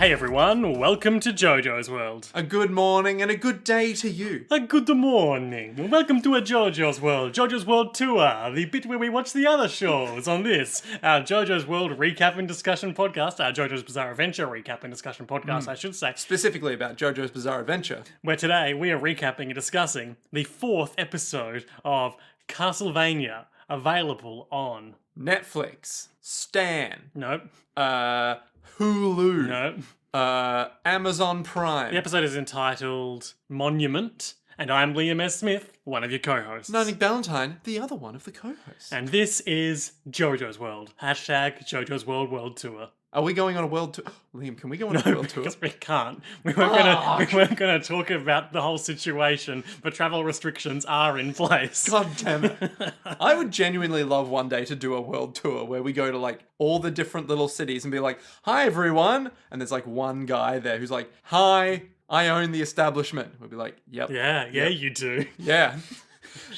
Hey everyone, welcome to JoJo's World. A good morning and a good day to you. A good morning. Welcome to a JoJo's World, JoJo's World Tour, the bit where we watch the other shows on this, our JoJo's World recap and discussion podcast, our JoJo's Bizarre Adventure recap and discussion podcast, I should say. Specifically about JoJo's Bizarre Adventure. Where today we are recapping and discussing the 4th episode of Castlevania, available on... Netflix. Stan. Nope. Hulu. Nope. Amazon Prime. The episode is entitled Monument, and I'm Liam S. Smith, one of your co-hosts. Nick Ballantyne, the other one of the co-hosts. And this is JoJo's World. Hashtag JoJo's World World Tour. Are we going on a world tour? Liam, can we go on a world tour? Because we can't. We weren't gonna talk about the whole situation, but travel restrictions are in place. God damn it. I would genuinely love one day to do a world tour where we go to like all the different little cities and be like, hi everyone. And there's like one guy there who's like, hi, I own the establishment. We'll be like, yep. Yeah, you do. Yeah.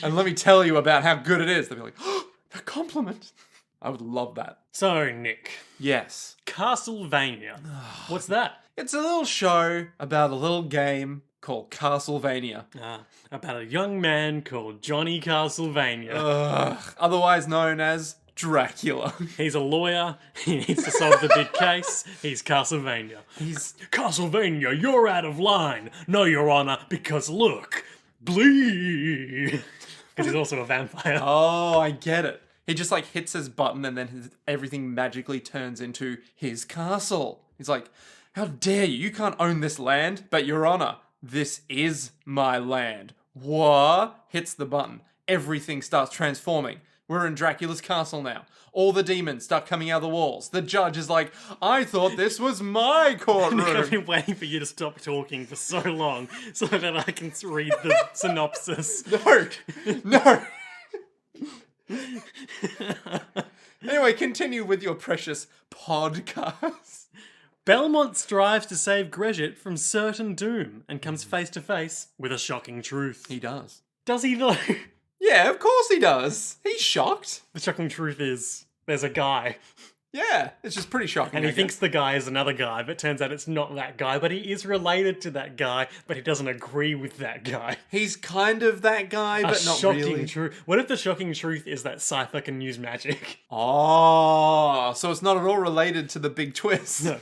And let me tell you about how good it is. They'll be like, oh, a compliment. I would love that. So, Nick. Yes. Castlevania. What's that? It's a little show about a little game called Castlevania. About a young man called Johnny Castlevania. Otherwise known as Dracula. He's a lawyer. He needs to solve the big case. He's Castlevania. He's... Castlevania, you're out of line. No, Your Honor, because look. Bleed. Because he's also a vampire. Oh, I get it. He just like hits his button and then everything magically turns into his castle. He's like, how dare you? You can't own this land. But Your Honor, this is my land. What? Hits the button. Everything starts transforming. We're in Dracula's castle now. All the demons start coming out of the walls. The judge is like, I thought this was my courtroom. I've been waiting for you to stop talking for so long so that I can read the synopsis. No. Anyway, continue with your precious podcast. Belmont strives to save Gresit from certain doom and comes face to face with a shocking truth. He does. Does he though? Yeah, of course he does. He's shocked. The shocking truth is there's a guy. Yeah, it's just pretty shocking. And he thinks the guy is another guy, but turns out it's not that guy. But he is related to that guy, but he doesn't agree with that guy. He's kind of that guy, but not really. What if the shocking truth is that Sypha can use magic? Oh, so it's not at all related to the big twist. No.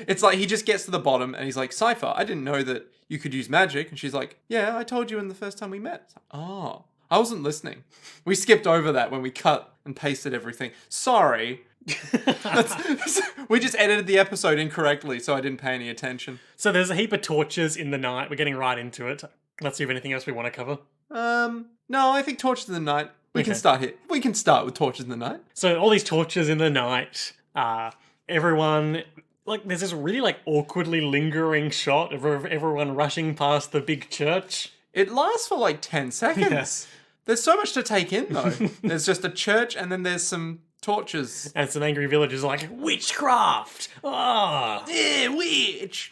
It's like he just gets to the bottom and he's like, Sypha, I didn't know that you could use magic. And she's like, yeah, I told you in the first time we met. It's like, oh, I wasn't listening. We skipped over that when we cut and pasted everything. Sorry. We just edited the episode incorrectly, so I didn't pay any attention. So there's a heap of torches in the night. We're getting right into it. Let's see if anything else we want to cover. No, I think Torches in the Night. We can start here. We can start with Torches in the Night. So all these torches in the night. Everyone... Like, there's this really, like, awkwardly lingering shot of everyone rushing past the big church. It lasts for, like, 10 seconds. Yes. There's so much to take in, though. There's just a church, and then there's some torches. And some angry villagers like, witchcraft! Ah! Yeah, witch!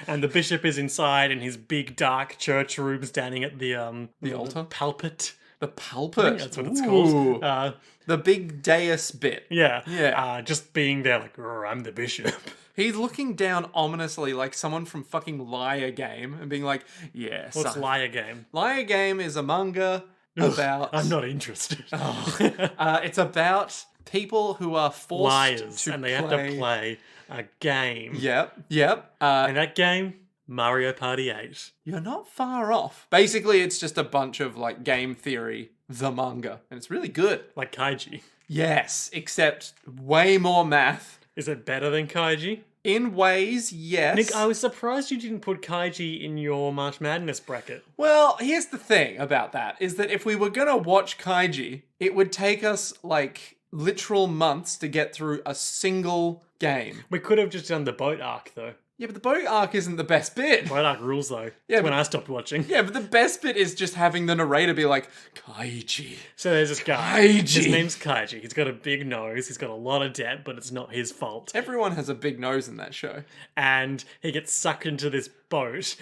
And the bishop is inside in his big, dark church room standing at the altar? Pulpit. The pulpit? I think that's what it's called. The big dais bit. Yeah. Just being there like, I'm the bishop. He's looking down ominously like someone from fucking Liar Game and being like, yes. What's Liar Game? Liar Game is a manga about... I'm not interested. It's about people who are forced Liars, to and they have to play a game. Yep. And that game... Mario Party 8. You're not far off. Basically, it's just a bunch of, like, game theory, the manga. And it's really good. Like Kaiji. Yes, except way more math. Is it better than Kaiji? In ways, yes. Nick, I was surprised you didn't put Kaiji in your March Madness bracket. Well, here's the thing about that, is that if we were gonna watch Kaiji, it would take us, like, literal months to get through a single game. We could have just done the boat arc, though. Yeah, but the boat arc isn't the best bit. Boat arc rules, though. Yeah, That's when I stopped watching. Yeah, but the best bit is just having the narrator be like, Kaiji. So there's this guy. Kaiji. His name's Kaiji. He's got a big nose. He's got a lot of debt, but it's not his fault. Everyone has a big nose in that show. And he gets sucked into this boat,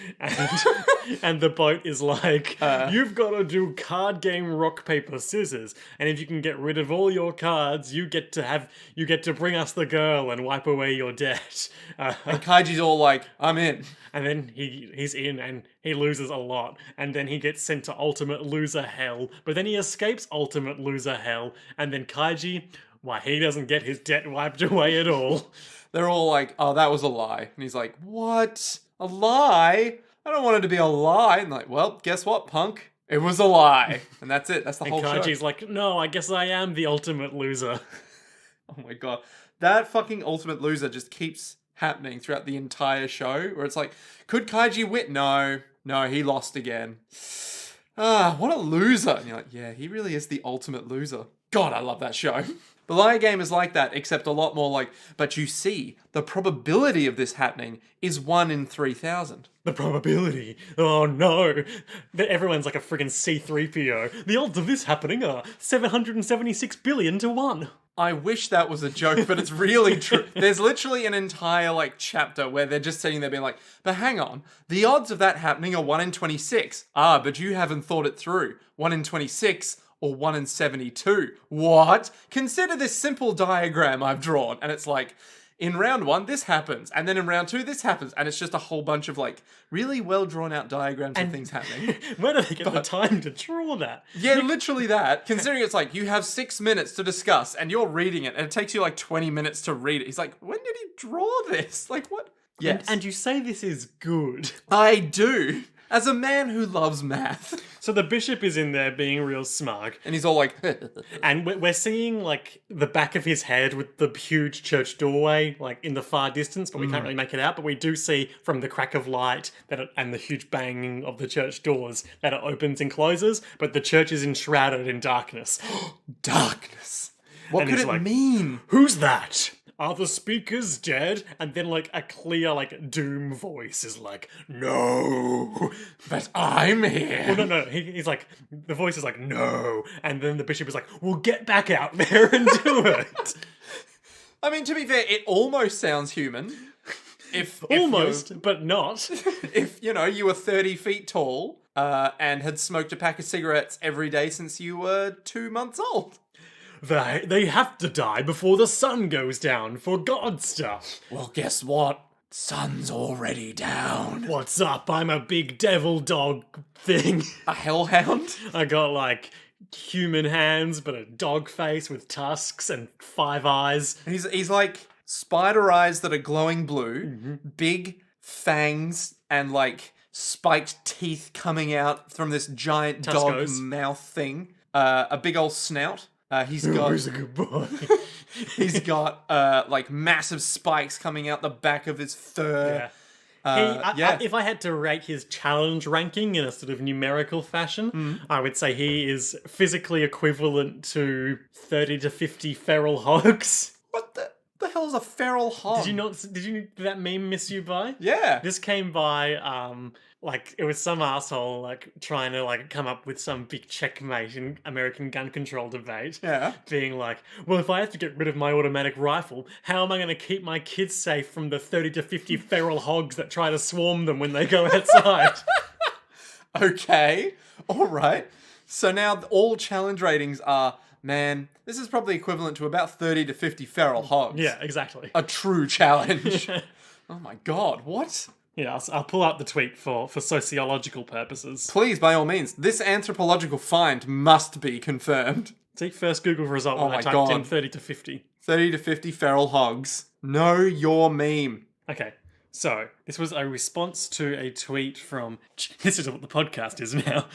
and the boat is like, you've got to do card game rock paper scissors, and if you can get rid of all your cards, you get to bring us the girl and wipe away your debt. And Kaiji's all like, I'm in. And then he's in and he loses a lot. And then he gets sent to Ultimate Loser Hell. But then he escapes Ultimate Loser Hell. And then Kaiji, why, he doesn't get his debt wiped away at all. They're all like, oh, that was a lie. And he's like, what? A lie? I don't want it to be a lie. And like, well, guess what, punk? It was a lie. And that's it. That's the whole show. Kaiji's like, no, I guess I am the ultimate loser. Oh my god. That fucking ultimate loser just keeps happening throughout the entire show, where it's like, could Kaiji win? No, he lost again. What a loser. And you're like, yeah, he really is the ultimate loser. God, I love that show. The Liar Game is like that, except a lot more like, but you see, the probability of this happening is 1 in 3,000. The probability. Oh no. Everyone's like a friggin' C-3PO. The odds of this happening are 776 billion to 1. I wish that was a joke, but it's really true. There's literally an entire like chapter where they're just sitting there being like, but hang on, the odds of that happening are 1 in 26. But you haven't thought it through. 1 in 26 or 1 in 72. What? Consider this simple diagram I've drawn. And it's like, in round 1, this happens. And then in round 2, this happens. And it's just a whole bunch of like really well drawn out diagrams of things happening. Where do they get the time to draw that? Yeah, literally that. Considering it's like, you have 6 minutes to discuss and you're reading it and it takes you like 20 minutes to read it. He's like, when did he draw this? Like, what? Yes. And you say this is good. I do. As a man who loves math. So the bishop is in there being real smug. And he's all like... And we're seeing, like, the back of his head with the huge church doorway, like, in the far distance, but we can't really make it out. But we do see from the crack of light and the huge banging of the church doors that it opens and closes, but the church is enshrouded in darkness. Darkness. What And could he's it like, mean? Who's that? Are the speakers dead? And then, like, a clear, like, doom voice is like, no, But I'm here. well, no, he's like, the voice is like, no. And then the bishop is like, well, get back out there and do it. I mean, to be fair, it almost sounds human. If Almost, but not. If, you were 30 feet tall and had smoked a pack of cigarettes every day since you were 2 months old. They have to die before the sun goes down for God stuff. Well, guess what? Sun's already down. What's up? I'm a big devil dog thing. A hellhound? I got, like, human hands, but a dog face with tusks and 5 eyes. He's like spider eyes that are glowing blue, big fangs, and like spiked teeth coming out from this giant dog Tuscos. mouth thing. A big old snout. He's got Who's a good boy? he's got like massive spikes coming out the back of his fur. Yeah. If I had to rate his challenge ranking in a sort of numerical fashion, I would say he is physically equivalent to 30 to 50 feral hogs. What the hell is a feral hog? Did that meme miss you by? Yeah. This came by, like, it was some asshole, like, trying to, like, come up with some big checkmate in American gun control debate. Yeah. Being like, well, if I have to get rid of my automatic rifle, how am I going to keep my kids safe from the 30 to 50 feral hogs that try to swarm them when they go outside? Okay. All right. So now all challenge ratings are, man, this is probably equivalent to about 30 to 50 feral hogs. Yeah, exactly. A true challenge. Oh my god, what? Yeah, I'll pull out the tweet for sociological purposes. Please, by all means, this anthropological find must be confirmed. See, first Google result when my I typed God. in 30 to 50. 30 to 50 feral hogs. Know your meme. Okay, so this was a response to a tweet from... This is what the podcast is now.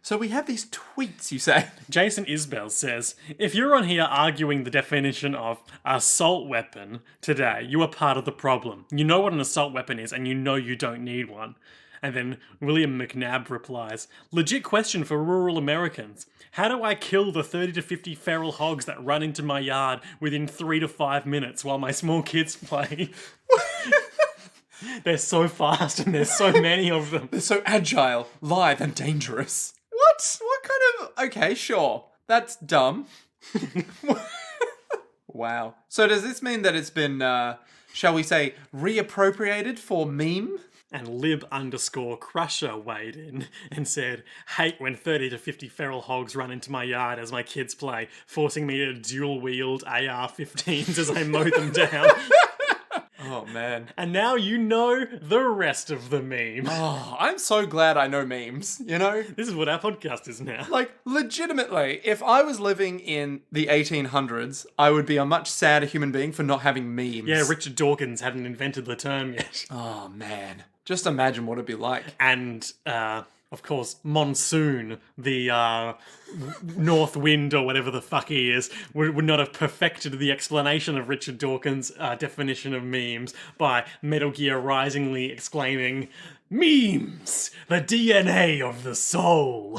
So we have these tweets, you say? Jason Isbell says, if you're on here arguing the definition of assault weapon today, you are part of the problem. You know what an assault weapon is, and you know you don't need one. And then William McNabb replies, legit question for rural Americans. How do I kill the 30 to 50 feral hogs that run into my yard within 3 to 5 minutes while my small kids play? They're so fast and there's so many of them. They're so agile, lithe, and dangerous. What? What kind of... Okay, sure. That's dumb. Wow. So does this mean that it's been, shall we say, reappropriated for meme? And lib_crusher weighed in and said, hate when 30 to 50 feral hogs run into my yard as my kids play, forcing me to dual wield AR-15s as I mow them down. Oh, man. And now you know the rest of the meme. Oh, I'm so glad I know memes, you know? This is what our podcast is now. Like, legitimately, if I was living in the 1800s, I would be a much sadder human being for not having memes. Yeah, Richard Dawkins hadn't invented the term yet. Oh, man. Just imagine what it'd be like. And, of course, Monsoon, the North Wind or whatever the fuck he is, would not have perfected the explanation of Richard Dawkins' definition of memes by Metal Gear Risingly exclaiming, memes! The DNA of the soul!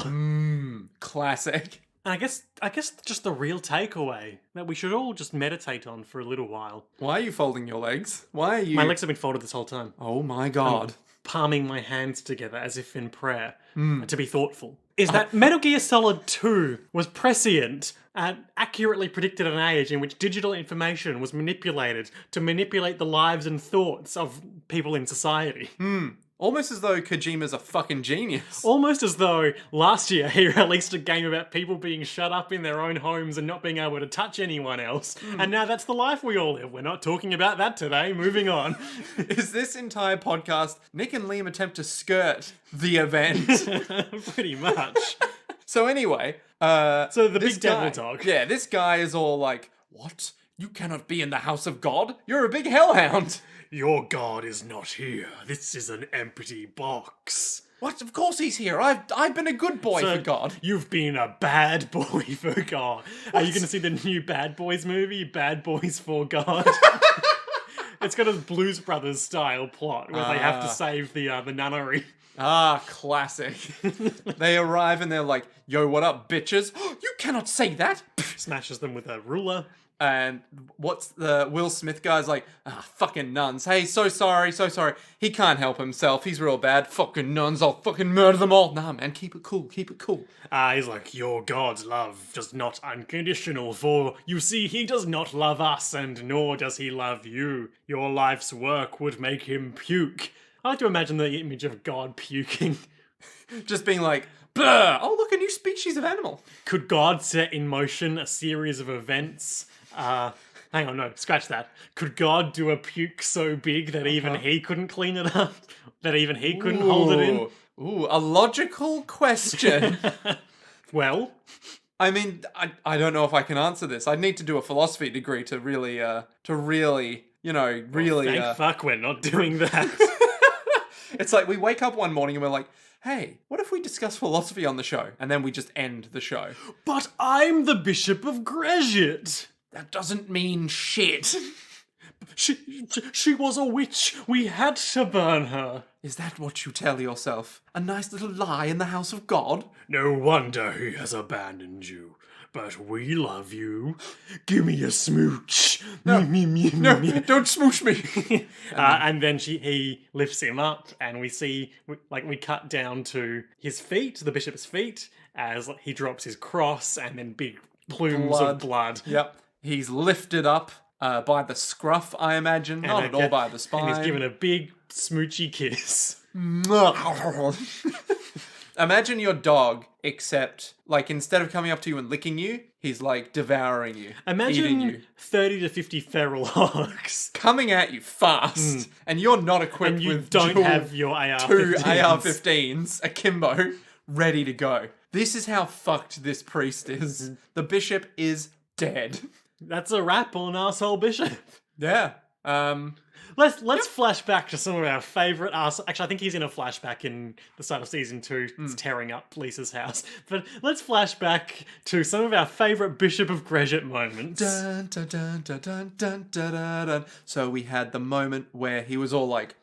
Classic. And I guess just the real takeaway that we should all just meditate on for a little while. Why are you folding your legs? Why are you... My legs have been folded this whole time. Oh my god. Palming my hands together as if in prayer to be thoughtful. Is that Metal Gear Solid 2 was prescient and accurately predicted an age in which digital information was manipulated to manipulate the lives and thoughts of people in society. Almost as though Kojima's a fucking genius. Almost as though last year he released a game about people being shut up in their own homes and not being able to touch anyone else. And now that's the life we all live. We're not talking about that today. Moving on. Is this entire podcast Nick and Liam attempt to skirt the event? Pretty much. So anyway, So the this big devil guy- dog. Yeah, this guy is all like, what? You cannot be in the house of God? You're a big hellhound. Your god is not here. This is an empty box. What? Of course he's here. I've been a good boy for God. You've been a bad boy for God. Are you going to see the new Bad Boys movie, Bad Boys for God? It's got a Blues Brothers style plot where they have to save the nunnery. Ah, classic. They arrive and they're like, yo, what up, bitches? You cannot say that. Smashes them with a ruler. And what's the Will Smith guy's like, fucking nuns. Hey, so sorry. He can't help himself. He's real bad. Fucking nuns. I'll fucking murder them all. Nah, man, keep it cool. He's like, your God's love does not unconditional, for you see, he does not love us, and nor does he love you. Your life's work would make him puke. I like to imagine the image of God puking. Just being like, bleh. Oh, look, a new species of animal. Could God set in motion a series of events? Hang on, no, scratch that. Could God do a puke so big that even he couldn't clean it up? That even he couldn't hold it in? Ooh, a logical question. Well, I mean, I don't know if I can answer this. I'd need to do a philosophy degree to really, thank fuck we're not doing that. It's like we wake up one morning and we're like, hey, what if we discuss philosophy on the show? And then we just end the show. But I'm the Bishop of Gresit. That doesn't mean shit. She was a witch. We had to burn her. Is that what you tell yourself? A nice little lie in the house of God? No wonder he has abandoned you. But we love you. Give me a smooch. No, don't smooch me. And then he lifts him up, and we see, we cut down to his feet, the bishop's feet, as he drops his cross, and then big plumes of blood. Yep. He's lifted up by the scruff, I imagine. Not at all by the spine. And he's given a big smoochy kiss. Imagine your dog, except, instead of coming up to you and licking you, he's, devouring you. Imagine eating you. 30 to 50 feral hogs. Coming at you fast, and you're not equipped And you with don't have your AR-15s. two AR-15s, akimbo, ready to go. This is how fucked this priest is. The bishop is dead. That's a wrap on Arsehole Bishop. Yeah. Let's flash back to some of our favourite arsehole. Actually, I think he's in a flashback in the start of season 2. It's tearing up Lisa's house. But let's flash back to some of our favourite Bishop of Gresit moments. Dun, dun, dun, dun, dun, dun, dun, dun, dun. So we had the moment where he was all like,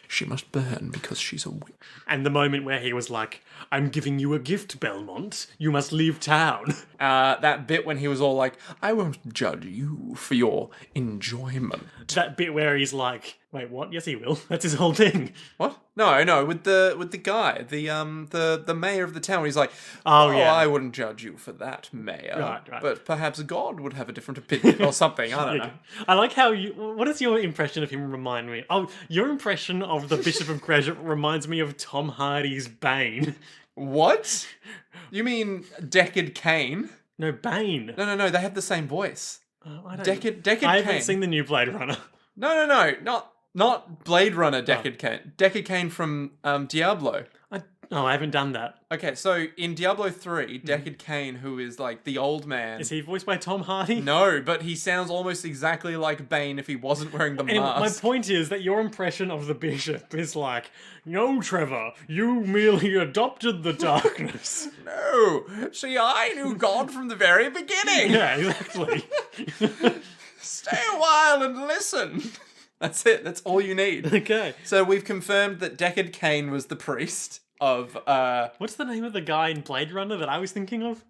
she must burn because she's a witch. And the moment where he was like, I'm giving you a gift, Belmont. You must leave town. That bit when he was all like, I won't judge you for your enjoyment. That bit where he's like, Wait, what? Yes, he will. That's his whole thing. What? No, with the guy, the mayor of the town. He's like, Oh, yeah. I wouldn't judge you for that, mayor. Right. But perhaps God would have a different opinion or something. I don't know. I like how you. What does your impression of him remind me? Oh, your impression of the Bishop of Gresit reminds me of Tom Hardy's Bane. What? You mean Deckard Cain? No, Bane. No. They have the same voice. I don't. Deckard I Cain. haven't seen the new Blade Runner. No. Not Blade Runner Deckard Cain. Deckard Cain from Diablo. I haven't done that. Okay, so in Diablo 3, Deckard Cain, who is like the old man. Is he voiced by Tom Hardy? No, but he sounds almost exactly like Bane if he wasn't wearing the Anyway, my mask. point is that your impression of the Bishop is like, no, Trevor, you merely adopted the darkness. No, see, I knew God from the very beginning. Yeah, exactly. Stay a while and listen. That's it. That's all you need. Okay. So we've confirmed that Deckard Cain was the priest of What's the name of the guy in Blade Runner that I was thinking of?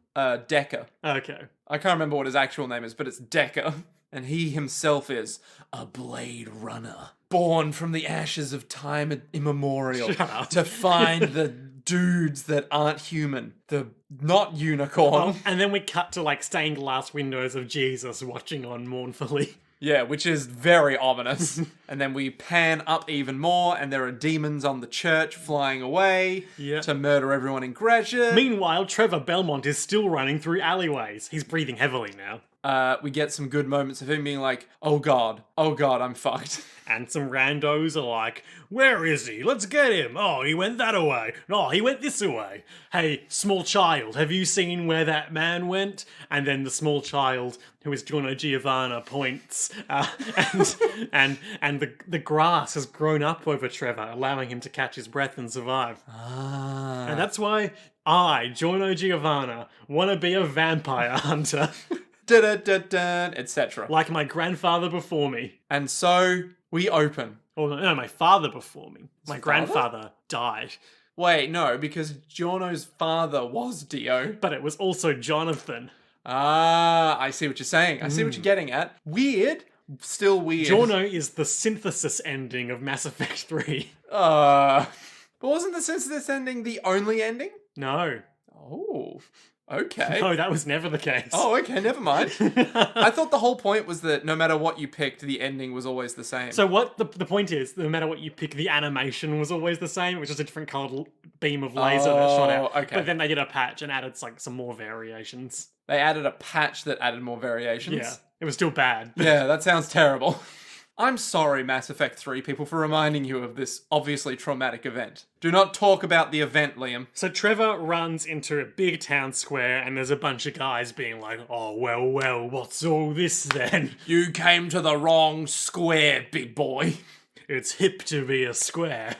Decker. Okay. I can't remember what his actual name is, but it's Decker. And he himself is a Blade Runner, born from the ashes of time immemorial Shut up. to find the dudes that aren't human, the not unicorn. And then we cut to like stained glass windows of Jesus watching on mournfully. Yeah, which is very ominous. And then we pan up even more, and there are demons on the church flying away to murder everyone in Gresit. Meanwhile, Trevor Belmont is still running through alleyways. He's breathing heavily now. We get some good moments of him being like, oh god, I'm fucked. And some randos are like, where is he? Let's get him. Oh, he went that away. No, he went this away. Hey, small child, have you seen where that man went? And then the small child, who is Giorno Giovanna, points, and the grass has grown up over Trevor, allowing him to catch his breath and survive. And that's why I, Giorno Giovanna, want to be a vampire hunter. Etc. Like my grandfather before me. And so we open. Oh, no, my father before me. My father? grandfather died. Wait, no, because Giorno's father was Dio. But it was also Jonathan. Ah, I see what you're saying. I see what you're getting at. Weird. Still weird. Giorno is the synthesis ending of Mass Effect 3. But wasn't the synthesis ending the only ending? No. Oh, okay. No, that was never the case. Oh, okay, never mind. I thought the whole point was that no matter what you picked, the ending was always the same. So what the point is, no matter what you pick, the animation was always the same, which was a different coloured beam of laser that shot out. Okay. But then they did a patch and added like some more variations. They added a patch that added more variations. Yeah. It was still bad. Yeah, that sounds terrible. I'm sorry, Mass Effect 3 people, for reminding you of this obviously traumatic event. Do not talk about the event, Liam. So Trevor runs into a big town square and there's a bunch of guys being like, oh, well, what's all this then? You came to the wrong square, big boy. It's hip to be a square.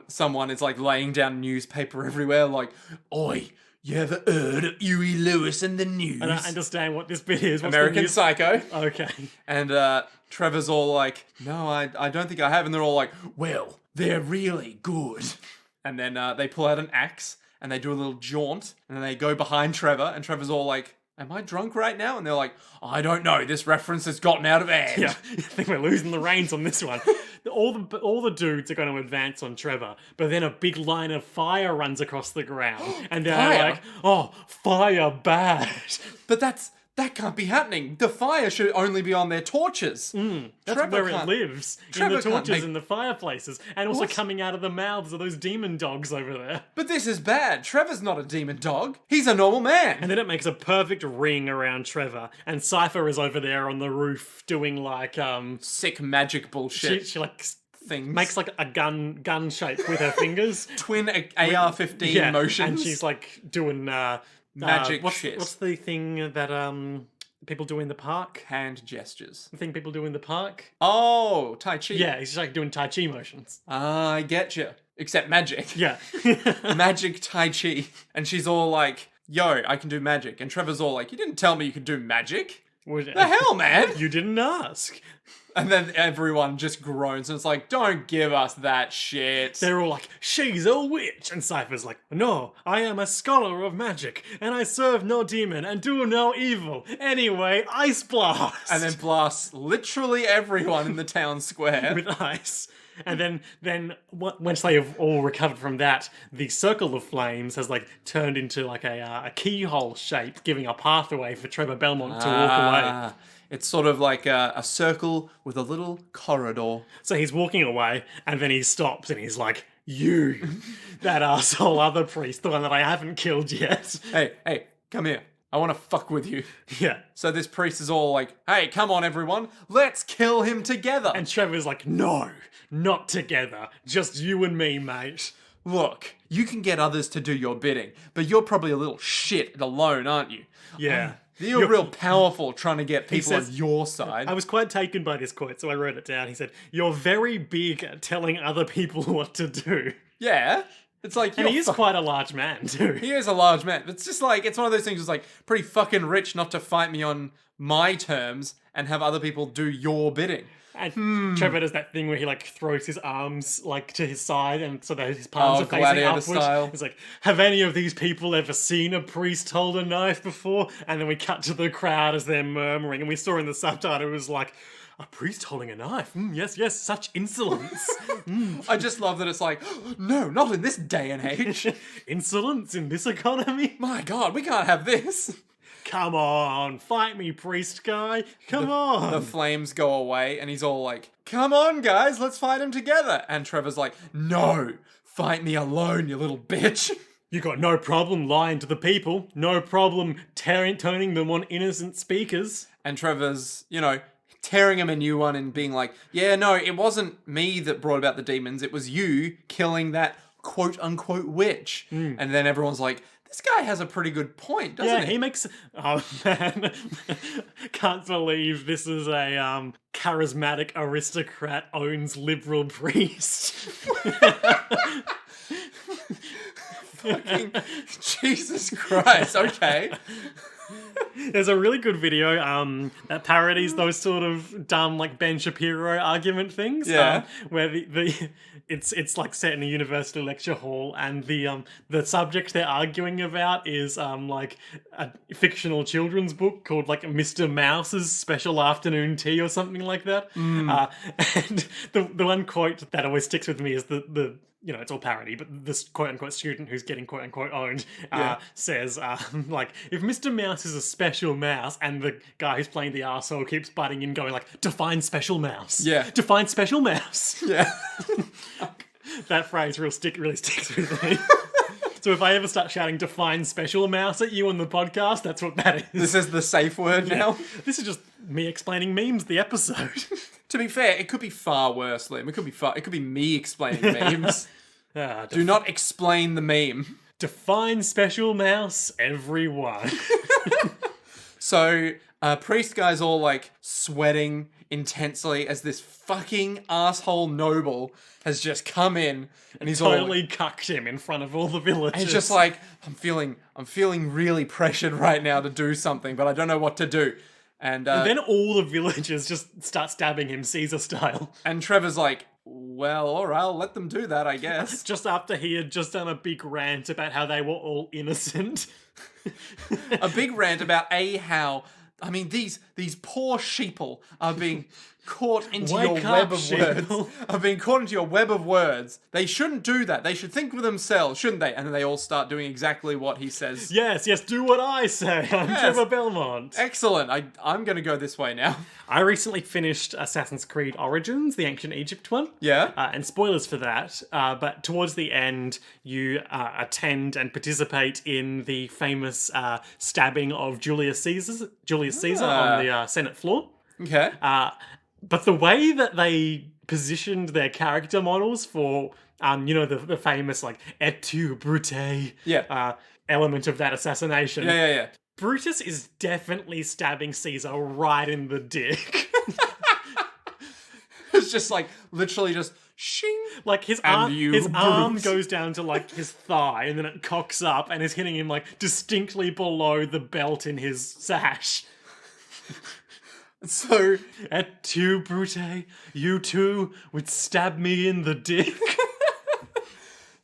Someone is like laying down newspaper everywhere like, oi, you ever heard of Huey Lewis and the news? I don't understand what this bit is. What's American Psycho. Okay. And Trevor's all like, no, I don't think I have. And they're all like, well, they're really good. And then they pull out an axe and they do a little jaunt and then they go behind Trevor and Trevor's all like, am I drunk right now? And they're like, I don't know. This reference has gotten out of hand. Yeah, I think we're losing the reins on this one. All the dudes are going to advance on Trevor, but then a big line of fire runs across the ground. And they're Fire? like, oh, fire bad. But that can't be happening. The fire should only be on their torches. That's Trevor where it can't- lives. Trevor In the can't torches make- and the fireplaces. And also What? coming out of the mouths of those demon dogs over there. But this is bad. Trevor's not a demon dog. He's a normal man. And then it makes a perfect ring around Trevor. And Sypha is over there on the roof doing like, Sick magic bullshit she like things. makes like a gun shape with her fingers. twin AR-15 motions. And she's like doing Magic what's, shit. What's the thing that people do in the park? hand gestures. The thing people do in the park? Oh, Tai Chi. Yeah, he's like doing Tai Chi motions. I get you. Except magic. Yeah. Magic Tai Chi. And she's all like, yo, I can do magic. And Trevor's all like, you didn't tell me you could do magic. What The hell, man? You didn't ask. And then everyone just groans and it's like, don't give us that shit. They're all like, she's a witch. And Sypha's like, no, I am a scholar of magic, and I serve no demon and do no evil. Anyway, ice blast. And then blasts literally everyone in the town square. With ice. And then once they have all recovered from that, the circle of flames has like turned into like a keyhole shape, giving a pathway for Trevor Belmont to walk away. It's sort of like a circle with a little corridor. So he's walking away, and then he stops, and he's like, you, that arsehole other priest, the one that I haven't killed yet. Hey, come here. I want to fuck with you. Yeah. So this priest is all like, hey, come on, everyone. Let's kill him together. And Trevor's like, no, not together. Just you and me, mate. Look, you can get others to do your bidding, but you're probably a little shit alone, aren't you? Yeah. You're real powerful trying to get people says- on your side. I was quite taken by this quote, so I wrote it down. He said, you're very big at telling other people what to do. Yeah. It's like, And he is quite a large man, too. He is a large man. It's just like, it's one of those things that's like, pretty fucking rich not to fight me on my terms and have other people do your bidding. And Trevor does that thing where he like throws his arms like to his side, and so that his palms are facing gladiator upwards. style. He's like, have any of these people ever seen a priest hold a knife before? And then we cut to the crowd as they're murmuring, and we saw in the subtitle it was like, a priest holding a knife? Yes, such insolence. I just love that it's like, no, not in this day and age. Insolence in this economy? My God, we can't have this. Come on, fight me, priest guy. Come on. The flames go away and he's all like, come on, guys, let's fight him together. And Trevor's like, no, fight me alone, you little bitch. You got no problem lying to the people. No problem turning them on innocent speakers. And Trevor's, tearing him a new one and being like, yeah, no, it wasn't me that brought about the demons. It was you killing that quote unquote witch. And then everyone's like, this guy has a pretty good point, doesn't he? He makes... Oh, man. Can't believe this is a charismatic aristocrat owns liberal priest. Fucking Jesus Christ, okay. There's a really good video that parodies those sort of dumb like Ben Shapiro argument things. Yeah. Where it's like set in a university lecture hall, and the subject they're arguing about is like a fictional children's book called like Mr. Mouse's Special Afternoon Tea or something like that. And the one quote that always sticks with me is the it's all parody, but this quote-unquote student who's getting quote-unquote owned says, like, if Mr. Mouse is a special mouse, and the guy who's playing the arsehole keeps butting in going like, define special mouse. Yeah. Define special mouse. Yeah. That phrase really sticks with me. So if I ever start shouting define special mouse at you on the podcast, that's what that is. This is the safe word now. This is just me explaining memes the episode. To be fair, it could be far worse, Liam. It could be me explaining memes. Do not explain the meme. Define special mouse, everyone. So, priest guy's all like sweating intensely as this fucking asshole noble has just come in and he's totally cucked him in front of all the villagers. He's just like, I'm feeling really pressured right now to do something, but I don't know what to do. And then all the villagers just start stabbing him Caesar style. And Trevor's like, well, all right, I'll let them do that, I guess. Just after he had just done a big rant about how they were all innocent. A big rant about how, I mean, these poor sheeple are being caught into your web of words. Are being caught into your web of words. They shouldn't do that. They should think for themselves, shouldn't they? And then they all start doing exactly what he says. Yes, do what I say. I'm Trevor Belmont. Excellent. I'm going to go this way now. I recently finished Assassin's Creed Origins, the ancient Egypt one. Yeah. And spoilers for that. But towards the end, you attend and participate in the famous stabbing of Julius Caesar on the Senate floor. Okay. But the way that they positioned their character models for, the famous, like, et tu, Brute element of that assassination. Yeah. Brutus is definitely stabbing Caesar right in the dick. It's just like, literally just, shing. Like, his arm goes down to, like, his thigh, and then it cocks up and is hitting him, like, distinctly below the belt in his sash. So, Et tu, Brute, you too would stab me in the dick.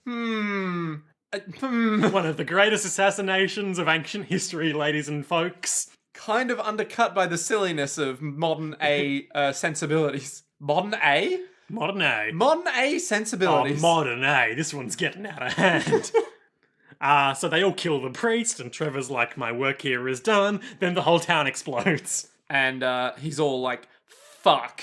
One of the greatest assassinations of ancient history, ladies and folks. kind of undercut by the silliness of modern A sensibilities. Modern A? Modern A. Modern A Oh, sensibilities. modern A. This one's getting out of hand. So they all kill the priest, and Trevor's like, my work here is done. Then the whole town explodes. And he's all like, fuck.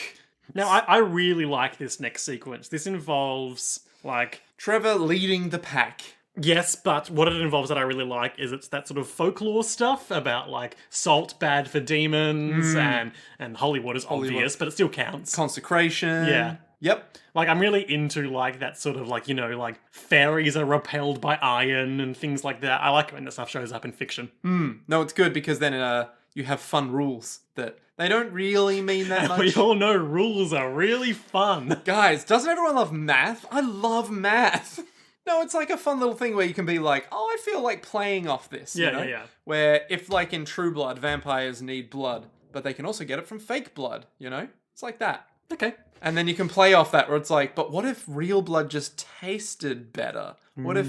Now, I really like this next sequence. This involves, like... Trevor leading the pack. Yes, but what it involves that I really like is it's that sort of folklore stuff about, like, salt bad for demons, and holy water's obvious, but it still counts. Consecration. Yeah. Yep. Like, I'm really into, like, that sort of, like, you know, like, fairies are repelled by iron and things like that. I like it when that stuff shows up in fiction. No, it's good because then you have fun rules that they don't really mean that much. We all know rules are really fun. Guys, doesn't everyone love math? I love math. No, it's like a fun little thing where you can be like, oh, I feel like playing off this. Yeah, you know? yeah. Where if, like, in True Blood, vampires need blood, but they can also get it from fake blood, you know? It's like that. Okay. And then you can play off that where it's like, but what if real blood just tasted better? What if,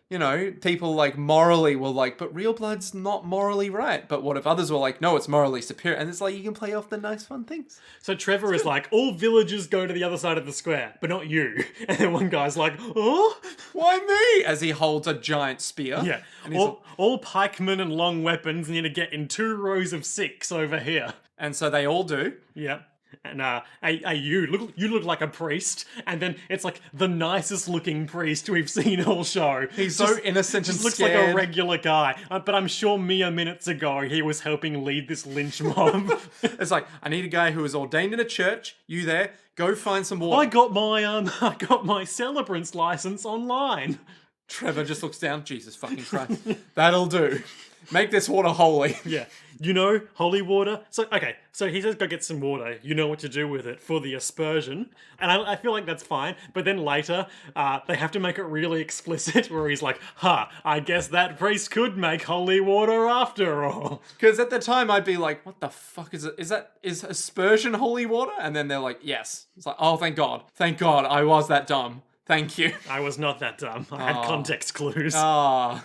you know, people like morally were like, but real blood's not morally right. But what if others were like, no, it's morally superior? And it's like, you can play off the nice fun things. So Trevor is like, all villagers go to the other side of the square, but not you. And then one guy's like, oh? Why me? As he holds a giant spear. Yeah. And he's All pikemen and long weapons need to get in 2 rows of 6 over here. and so they all do. Yeah. And hey, you look like a priest, and then it's like the nicest looking priest we've seen all show. He's so innocent and just looks scared. like a regular guy. But I'm sure mere minutes ago he was helping lead this lynch mob. It's like, I need a guy who is ordained in a church. You there? Go find some water. I got my celebrant's license online. Trevor just looks down. Jesus fucking Christ. That'll do. Make this water holy. Yeah. You know, holy water. So he says go get some water. You know what to do with it for the aspersion. And I feel like that's fine. But then later, they have to make it really explicit where he's like, I guess that priest could make holy water after all. Because at the time I'd be like, what the fuck is it? Is aspersion holy water? And then they're like, yes. It's like, oh, thank God. Thank God I was that dumb. Thank you. I was not that dumb. I had context clues. Ah.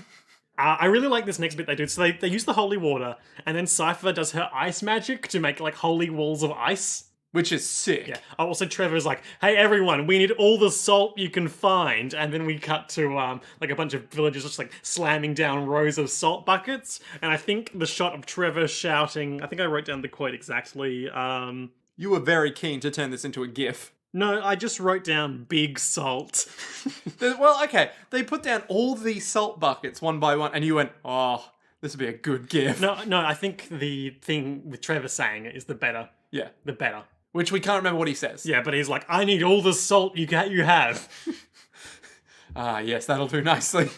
I really like this next bit they do. So they use the holy water, and then Sypha does her ice magic to make like holy walls of ice. Which is sick. Yeah. Also, Trevor's like, hey everyone, we need all the salt you can find. And then we cut to like a bunch of villagers just like slamming down rows of salt buckets. And I think the shot of Trevor shouting, I think I wrote down the quote exactly. You were very keen to turn this into a GIF. No, I just wrote down big salt. Well, okay. They put down all these salt buckets one by one, and you went, oh, this would be a good GIF. No, I think the thing with Trevor saying it is the better. Yeah. The better. Which we can't remember what he says. Yeah, but he's like, I need all the salt you have. Ah, yes, that'll do nicely.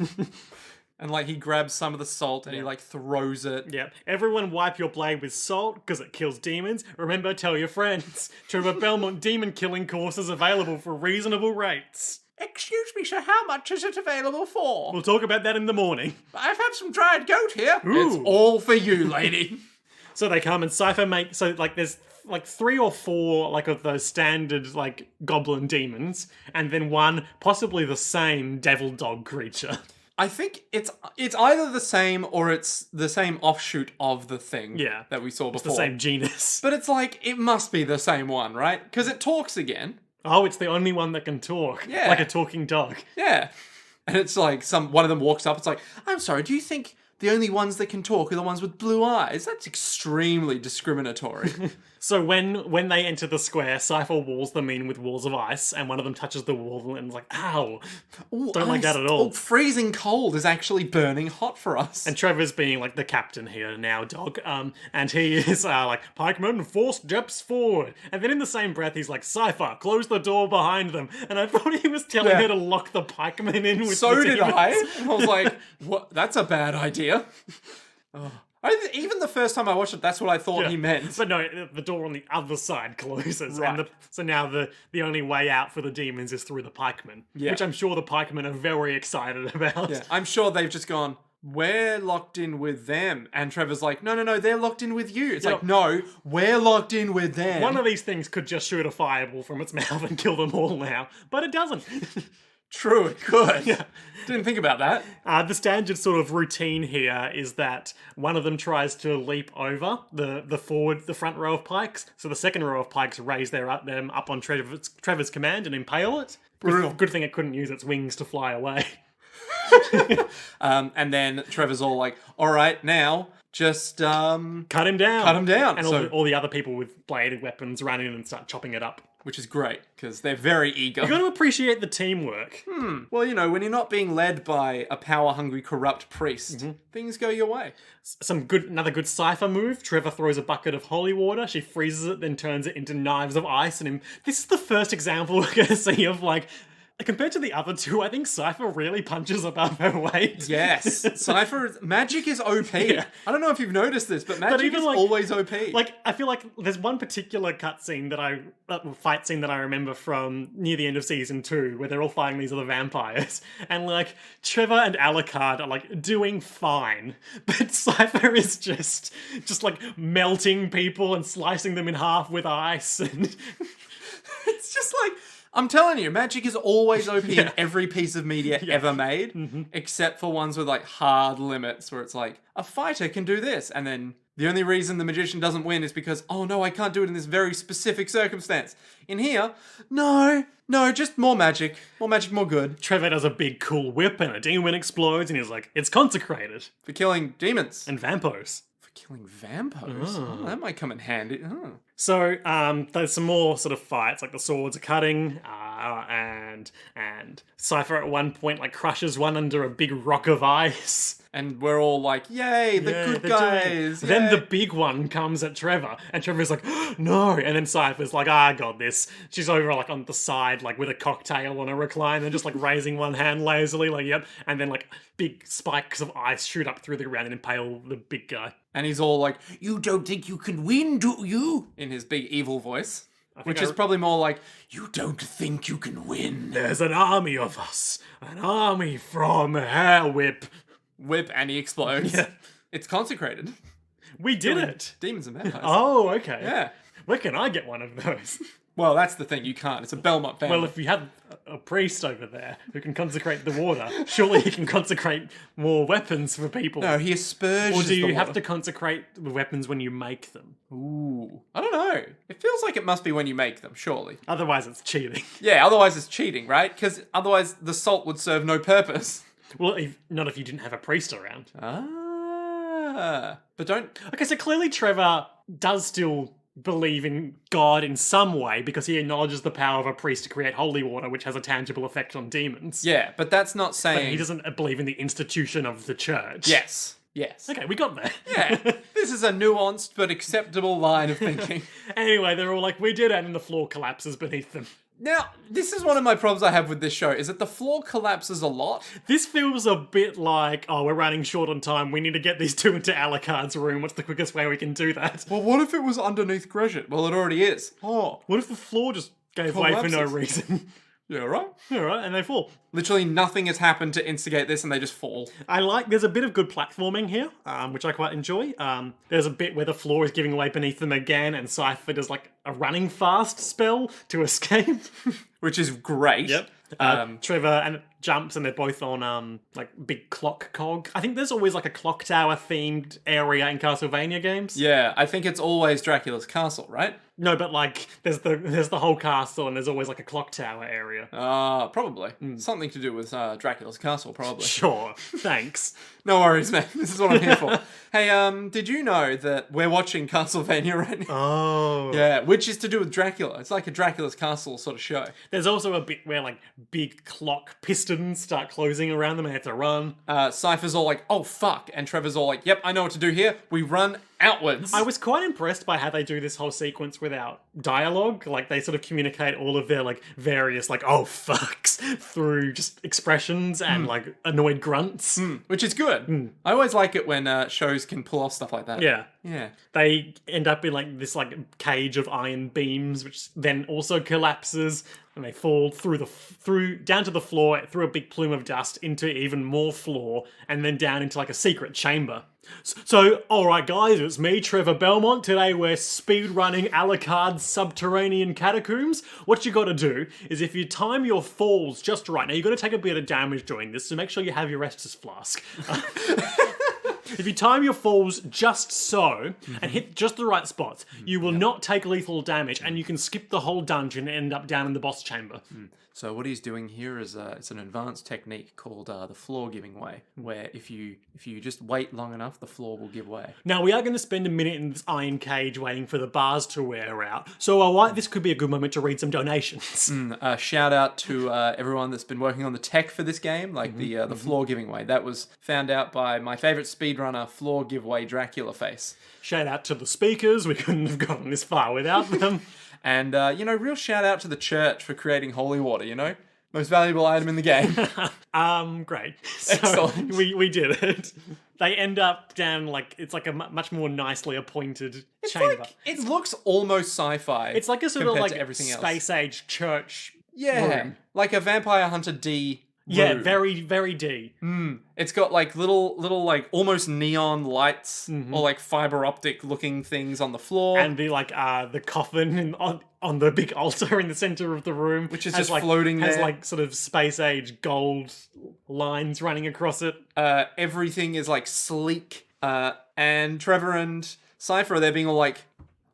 And like he grabs some of the salt and he like throws it. Yeah. Everyone wipe your blade with salt because it kills demons. Remember, tell your friends. Trevor Belmont demon killing course is available for reasonable rates. Excuse me, sir, how much is it available for? We'll talk about that in the morning. I've had some dried goat here. Ooh. It's all for you, lady. So they come and Sypha so like there's like 3 or 4 like of those standard like goblin demons, and then one possibly the same devil dog creature. I think it's either the same or it's the same offshoot of the thing that we saw before. The same genus. But it's like, it must be the same one, right? Because it talks again. Oh, it's the only one that can talk. Yeah. Like a talking dog. Yeah. And it's like, one of them walks up, it's like, I'm sorry, do you think the only ones that can talk are the ones with blue eyes? That's extremely discriminatory. So when they enter the square, Sypha walls them in with walls of ice, and one of them touches the wall and is like, ow. Ooh, Don't like that at all. Oh, freezing cold is actually burning hot for us. And Trevor's being like the captain here now, dog. And he is like, pikemen, 4 steps forward. And then in the same breath, he's like, Sypha, close the door behind them. And I thought he was telling her to lock the pikemen in with so the did demons. I. I was like, what? That's a bad idea. Oh. Even the first time I watched it, that's what I thought he meant. But no, the door on the other side closes. Right. And so now the only way out for the demons is through the pikemen. Yeah. Which I'm sure the pikemen are very excited about. Yeah, I'm sure they've just gone, we're locked in with them. And Trevor's like, no, they're locked in with you. It's Yep. like, no, we're locked in with them. One of these things could just shoot a fireball from its mouth and kill them all now, but it doesn't. True, it could. Yeah. Didn't think about that. The standard sort of routine here is that one of them tries to leap over the front row of pikes, so the second row of pikes raise them up on Trevor's command and impale it. Brutal. Good thing it couldn't use its wings to fly away. And then Trevor's all like, all right, now just Cut him down. cut him down. And So- all the other people with bladed weapons run in and start chopping it up. which is great because they're very eager. You got to appreciate the teamwork. Well, you know, when you're not being led by a power-hungry, corrupt priest, things go your way. Another good Sypha move. Trevor throws a bucket of holy water. She freezes it, then turns it into knives of ice. And this is the first example we're going to see of compared to the other two, I think Sypha really punches above her weight. Yes, magic is OP. Yeah. I don't know if you've noticed this, but magic even, is always OP. I feel like there's one particular cutscene fight scene that I remember from near the end of season 2, where they're all fighting these other vampires, and Trevor and Alucard are doing fine, but Sypha is just melting people and slicing them in half with ice, and It's just I'm telling you, magic is always OP in every piece of media ever made, except for ones with hard limits where it's a fighter can do this, and then the only reason the magician doesn't win is because, oh no, I can't do it in this very specific circumstance. In here, no, just more magic, more good. Trevor does a big cool whip and a demon explodes, and he's like, it's consecrated. For killing demons. And vampos. For killing vampires? Oh, that might come in handy. Oh. So, there's some more sort of fights, the swords are cutting, and Sypha at one point, crushes one under a big rock of ice. And we're all yay, the good guys. Then yay. the big one comes at Trevor, and Trevor's like, oh, no, and then Sypha's like, I got this. She's over, on the side, with a cocktail on a recliner, just, raising one hand lazily, yep, and then, big spikes of ice shoot up through the ground and impale the big guy. And he's all like, you don't think you can win, do you? In his big evil voice. Which is probably more you don't think you can win. There's an army of us. An army from Hair Whip. Whip, and he explodes. Yeah. It's consecrated. We did it. Demons and vampires. Oh, okay. Yeah. Where can I get one of those? Well, that's the thing. You can't. It's a Belmont family. Well, if you have a priest over there who can consecrate the water, surely he can consecrate more weapons for people. No, he asperges Or do you the have water. to consecrate the weapons when you make them? Ooh. I don't know. It feels like it must be when you make them, surely. Otherwise, it's cheating. Yeah, otherwise it's cheating, right? Because otherwise the salt would serve no purpose. Well, not if you didn't have a priest around. But don't... Okay, so clearly Trevor does still believe in God in some way because he acknowledges the power of a priest to create holy water, which has a tangible effect on demons. Yeah, but that's not saying... He doesn't believe in the institution of the church. Yes. Okay, we got there. Yeah. This is a nuanced but acceptable line of thinking. Anyway, they're all like, we did it, and the floor collapses beneath them. Now, this is one of my problems I have with this show, is that the floor collapses a lot. This feels a bit like, oh, we're running short on time. We need to get these two into Alucard's room. What's the quickest way we can do that? Well, what if it was underneath Gresit? Well, it already is. Oh. What if the floor just gave way for no Collapses. reason? Yeah, right? All right, and they fall. Literally nothing has happened to instigate this and they just fall. There's a bit of good platforming here, which I quite enjoy. There's a bit where the floor is giving way beneath them again, and Sypha does a running fast spell to escape. Which is great. Yep. Trevor and jumps, and they're both on big clock cog. I think there's always a clock tower themed area in Castlevania games. Yeah, I think it's always Dracula's castle, right? No, but there's the whole castle, and there's always a clock tower area. Probably. Something to do with Dracula's castle, probably. Sure. Thanks. No worries, man. This is what I'm here for. Hey, did you know that we're watching Castlevania right now? Oh. Yeah, which is to do with Dracula. It's like a Dracula's castle sort of show. There's also a bit where big clock pistons start closing around them and they have to run. Sypha's all like, oh fuck, and Trevor's all like, yep, I know what to do here. We run outwards. I was quite impressed by how they do this whole sequence without dialogue. Like, they sort of communicate all of their, like, various, like, oh, fucks, through just expressions and, like, annoyed grunts. Which is good. I always like it when shows can pull off stuff like that. Yeah. Yeah. They end up in, like, this, like, cage of iron beams, which then also collapses, and they fall down to the floor, through a big plume of dust, into even more floor, and then down into, like, a secret chamber. So, alright guys, it's me, Trevor Belmont. Today we're speedrunning Alucard's subterranean catacombs. What you gotta do is, if you time your falls just right, now you're gonna take a bit of damage doing this, so make sure you have your Estus flask. If you time your falls just so, and hit just the right spots, you will not take lethal damage, and you can skip the whole dungeon and end up down in the boss chamber. So what he's doing here is it's an advanced technique called the floor giving way, where if you just wait long enough, the floor will give way. Now, we are going to spend a minute in this iron cage waiting for the bars to wear out, so this could be a good moment to read some donations. Shout out to everyone that's been working on the tech for this game, like the floor giving way. That was found out by my favourite speedrunner, Floor Giveaway Dracula Face. Shout out to the speakers, we couldn't have gotten this far without them. And, real shout out to the church for creating holy water, Most valuable item in the game. Great. So, Excellent. We did it. They end up down, like, it's like a much more nicely appointed chamber. It looks almost sci-fi. It's like a sort of compared like to everything else. space-age church room. Like a Vampire Hunter D Yeah, room. very, very D. It's got like little like almost neon lights or like fiber optic looking things on the floor. And the coffin on the big altar in the center of the room, Which is has, just floating has there. like sort of space-age gold lines running across it. Everything is like sleek. And Trevor and Sypha are there being all like,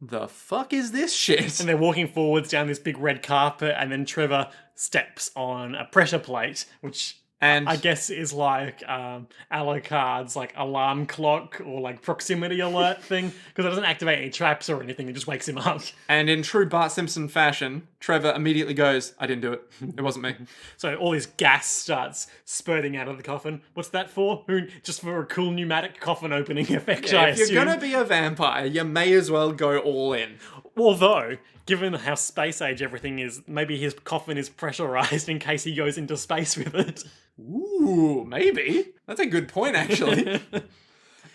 the fuck is this shit? And they're walking forwards down this big red carpet, and then Trevor steps on a pressure plate, which And I guess is like Alucard's like alarm clock or like proximity alert thing, because it doesn't activate any traps or anything, it just wakes him up. And in true Bart Simpson fashion, Trevor immediately goes, I didn't do it. It wasn't me. So all this gas starts spurting out of the coffin. What's that for? Just for a cool pneumatic coffin opening effect, I If you're assume. gonna be a vampire, you may as well go all in. Although, given how space age everything is, maybe his coffin is pressurized in case he goes into space with it. Ooh, maybe. That's a good point, actually.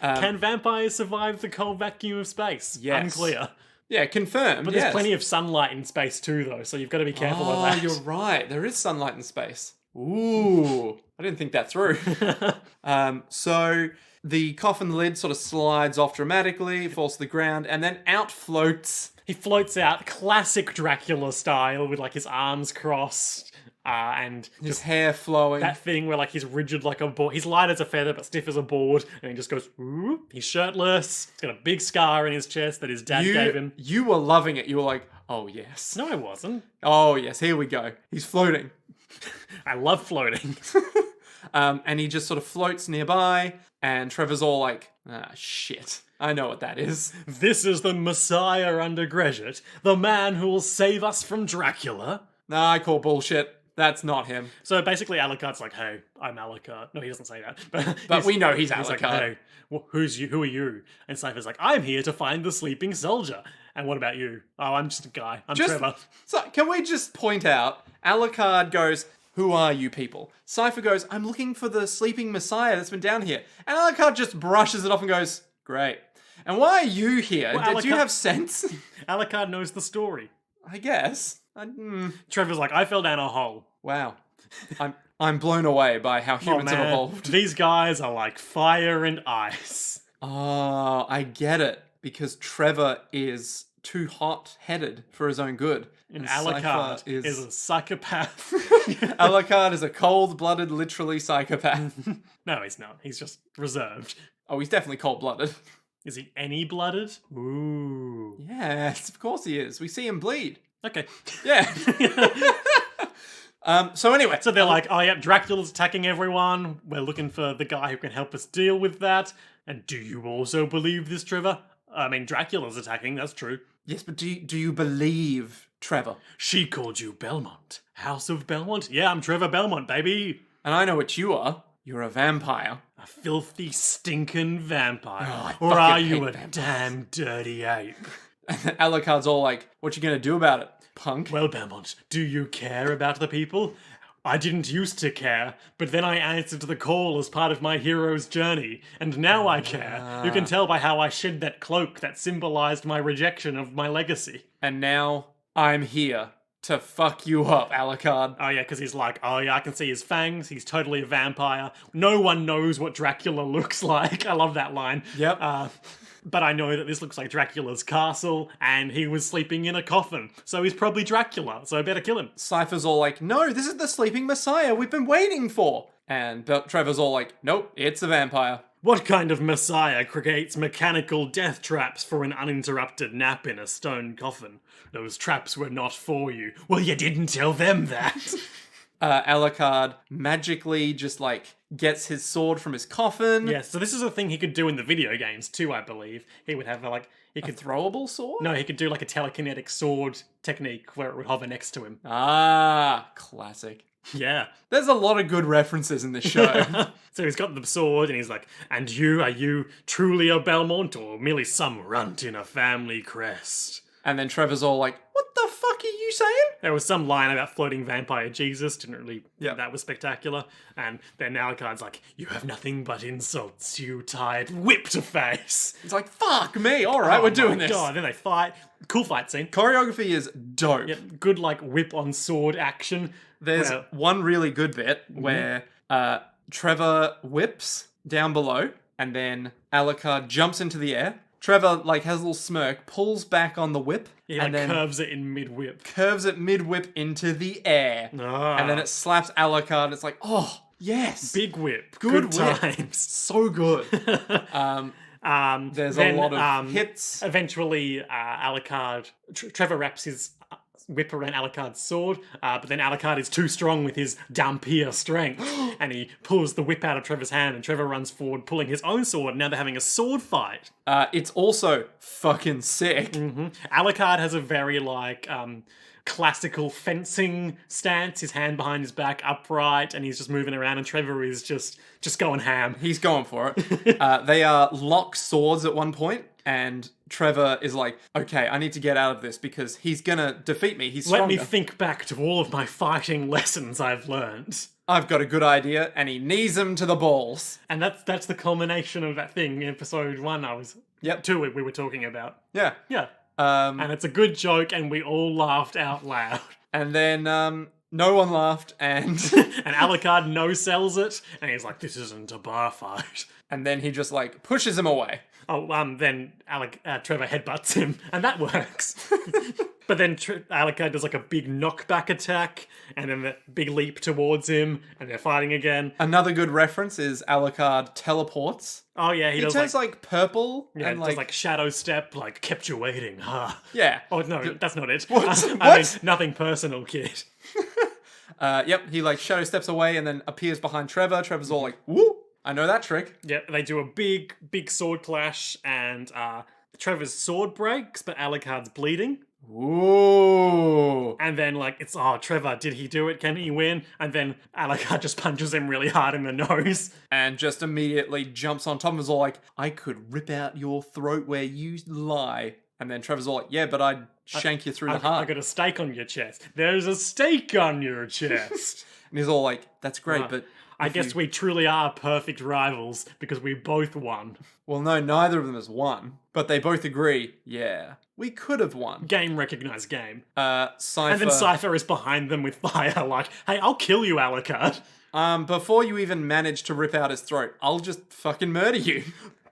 Can vampires survive the cold vacuum of space? Yes. Unclear. Yeah, confirmed. But there's plenty of sunlight in space too, though, so you've got to be careful of that. You're right. There is sunlight in space. Ooh, I didn't think that through. So the coffin lid sort of slides off dramatically, falls to the ground, and then out floats. He floats out, classic Dracula style, with like his arms crossed, and His just hair flowing. that thing where like he's rigid like a board. He's light as a feather but stiff as a board, and he just goes, ooh. He's shirtless. He's got a big scar in his chest that his dad gave him. You were loving it. You were like, oh yes. No, I wasn't. Oh yes, here we go. He's floating. I love floating. And he just sort of floats nearby, and Trevor's all like, shit. I know what that is. This is the Messiah under Gresit, the man who will save us from Dracula. Nah, I call bullshit. That's not him. So basically, Alucard's like, "Hey, I'm Alucard." No, he doesn't say that, But we know he's like, Alucard. "Hey, who's you? Who are you?" And Sypha's like, "I'm here to find the sleeping soldier." And what about you? Oh, I'm just a guy. I'm Trevor. So, can we just point out, Alucard goes, who are you people? Sypha goes, I'm looking for the sleeping messiah that's been down here. And Alucard just brushes it off and goes, great. And why are you here? Well, Do you have sense? Alucard knows the story. I guess. Trevor's like, "I fell down a hole." Wow. I'm blown away by how humans have evolved. These guys are like fire and ice. Oh, I get it. Because Trevor is too hot-headed for his own good. And Alucard is a psychopath. Alucard is a cold-blooded, literally psychopath. No, he's not. He's just reserved. Oh, he's definitely cold-blooded. Is he any-blooded? Ooh. Yes, of course he is. We see him bleed. Okay. Yeah. So anyway. So they're like, "Oh, yeah, Dracula's attacking everyone. We're looking for the guy who can help us deal with that. And do you also believe this, Trevor? I mean, Dracula's attacking, that's true." Yes, but do you believe Trevor? "She called you Belmont. House of Belmont? Yeah, I'm Trevor Belmont, baby." And I know what you are. you're a vampire. A filthy, stinking vampire. I or fucking are you hate a vampires. damn dirty ape? And Alucard's all like, what you gonna do about it, punk? Well, Belmont, do you care about the people? I didn't used to care, but then I answered the call as part of my hero's journey, and now I care. You can tell by how I shed that cloak that symbolized my rejection of my legacy. And now I'm here to fuck you up, Alucard. Oh yeah, because he's like, oh yeah, I can see his fangs, he's totally a vampire. No one knows what Dracula looks like. I love that line. Yep. But I know that this looks like Dracula's castle, and he was sleeping in a coffin, so he's probably Dracula, so I better kill him. Sypha's all like, no, this is the sleeping messiah we've been waiting for. And Trevor's all like, nope, it's a vampire. What kind of messiah creates mechanical death traps for an uninterrupted nap in a stone coffin? Those traps were not for you. Well, you didn't tell them that. Alucard magically just like gets his sword from his coffin. Yeah, so this is a thing he could do in the video games too, I believe. He would have he could Throwable sword? No, he could do like a telekinetic sword technique where it would hover next to him. Ah, classic. Yeah. There's a lot of good references in this show. So he's got the sword and he's like, and you, are you truly a Belmont or merely some runt in a family crest? And then Trevor's all like, what the fuck are you saying? There was some line about floating vampire Jesus, didn't really Yeah. that was spectacular. And then Alucard's like, you have nothing but insults, you tired whip to face. It's like, fuck me, alright, we're doing this. God, then they fight. Cool fight scene. Choreography is dope. Yeah, good like whip on sword action. There's Well, one really good bit where Trevor whips down below and then Alucard jumps into the air. Trevor like has a little smirk, pulls back on the whip, he and like then curves it in mid whip. curves it mid-whip into the air. Ah. And then it slaps Alucard and it's like, oh, yes. Big whip. Good Good whip. times. So good. There's Then, a lot of hits. Eventually, Alucard, Trevor wraps his whip around Alucard's sword, but then Alucard is too strong with his Dampier strength, and he pulls the whip out of Trevor's hand, and Trevor runs forward, pulling his own sword. Now they're having a sword fight. It's also fucking sick. Alucard has a very classical fencing stance, his hand behind his back upright, and he's just moving around, and Trevor is just going ham. He's going for it. They are locked swords at one point, and Trevor is like, okay, I need to get out of this because he's gonna defeat me. He's Let stronger. me think back to all of my fighting lessons I've learned. I've got a good idea, and he knees him to the balls. And that's the culmination of that thing in episode 1 Yep. 2 we were talking about. Yeah. Yeah. Um, And it's a good joke and we all laughed out loud. and then no one laughed, and And Alucard no-sells it and he's like, this isn't a bar fight. and then he just like pushes him away. Oh, then Trevor headbutts him and that works. But then Alucard does like a big knockback attack and then the big leap towards him and they're fighting again. Another good reference is Alucard teleports. Oh yeah, He does turns like purple yeah, and does like shadow step, like kept you waiting, huh? yeah. Oh no, that's not it. What? I What? mean, nothing personal, kid. Yep, he like shadow steps away and then appears behind Trevor. Trevor's all like, woo, I know that trick. Yeah, they do a big sword clash, and Trevor's sword breaks, but Alucard's bleeding. Ooh. And then, it's, Trevor, did he do it? Can he win? And then Alucard just punches him really hard in the nose. And just immediately jumps on top of us all like, I could rip out your throat where you lie. And then Trevor's all like, yeah, but I'd shank you through the I heart. got a stake on your chest. There's a stake on your chest. And he's all like, that's great, but... I guess we truly are perfect rivals because we both won. Well, no, neither of them has won. But they both agree, yeah, we could have won. Game recognized game. Sypha... And then Sypha is behind them with fire like, hey, I'll kill you, Alucard. Before you even manage to rip out his throat, I'll just fucking murder you.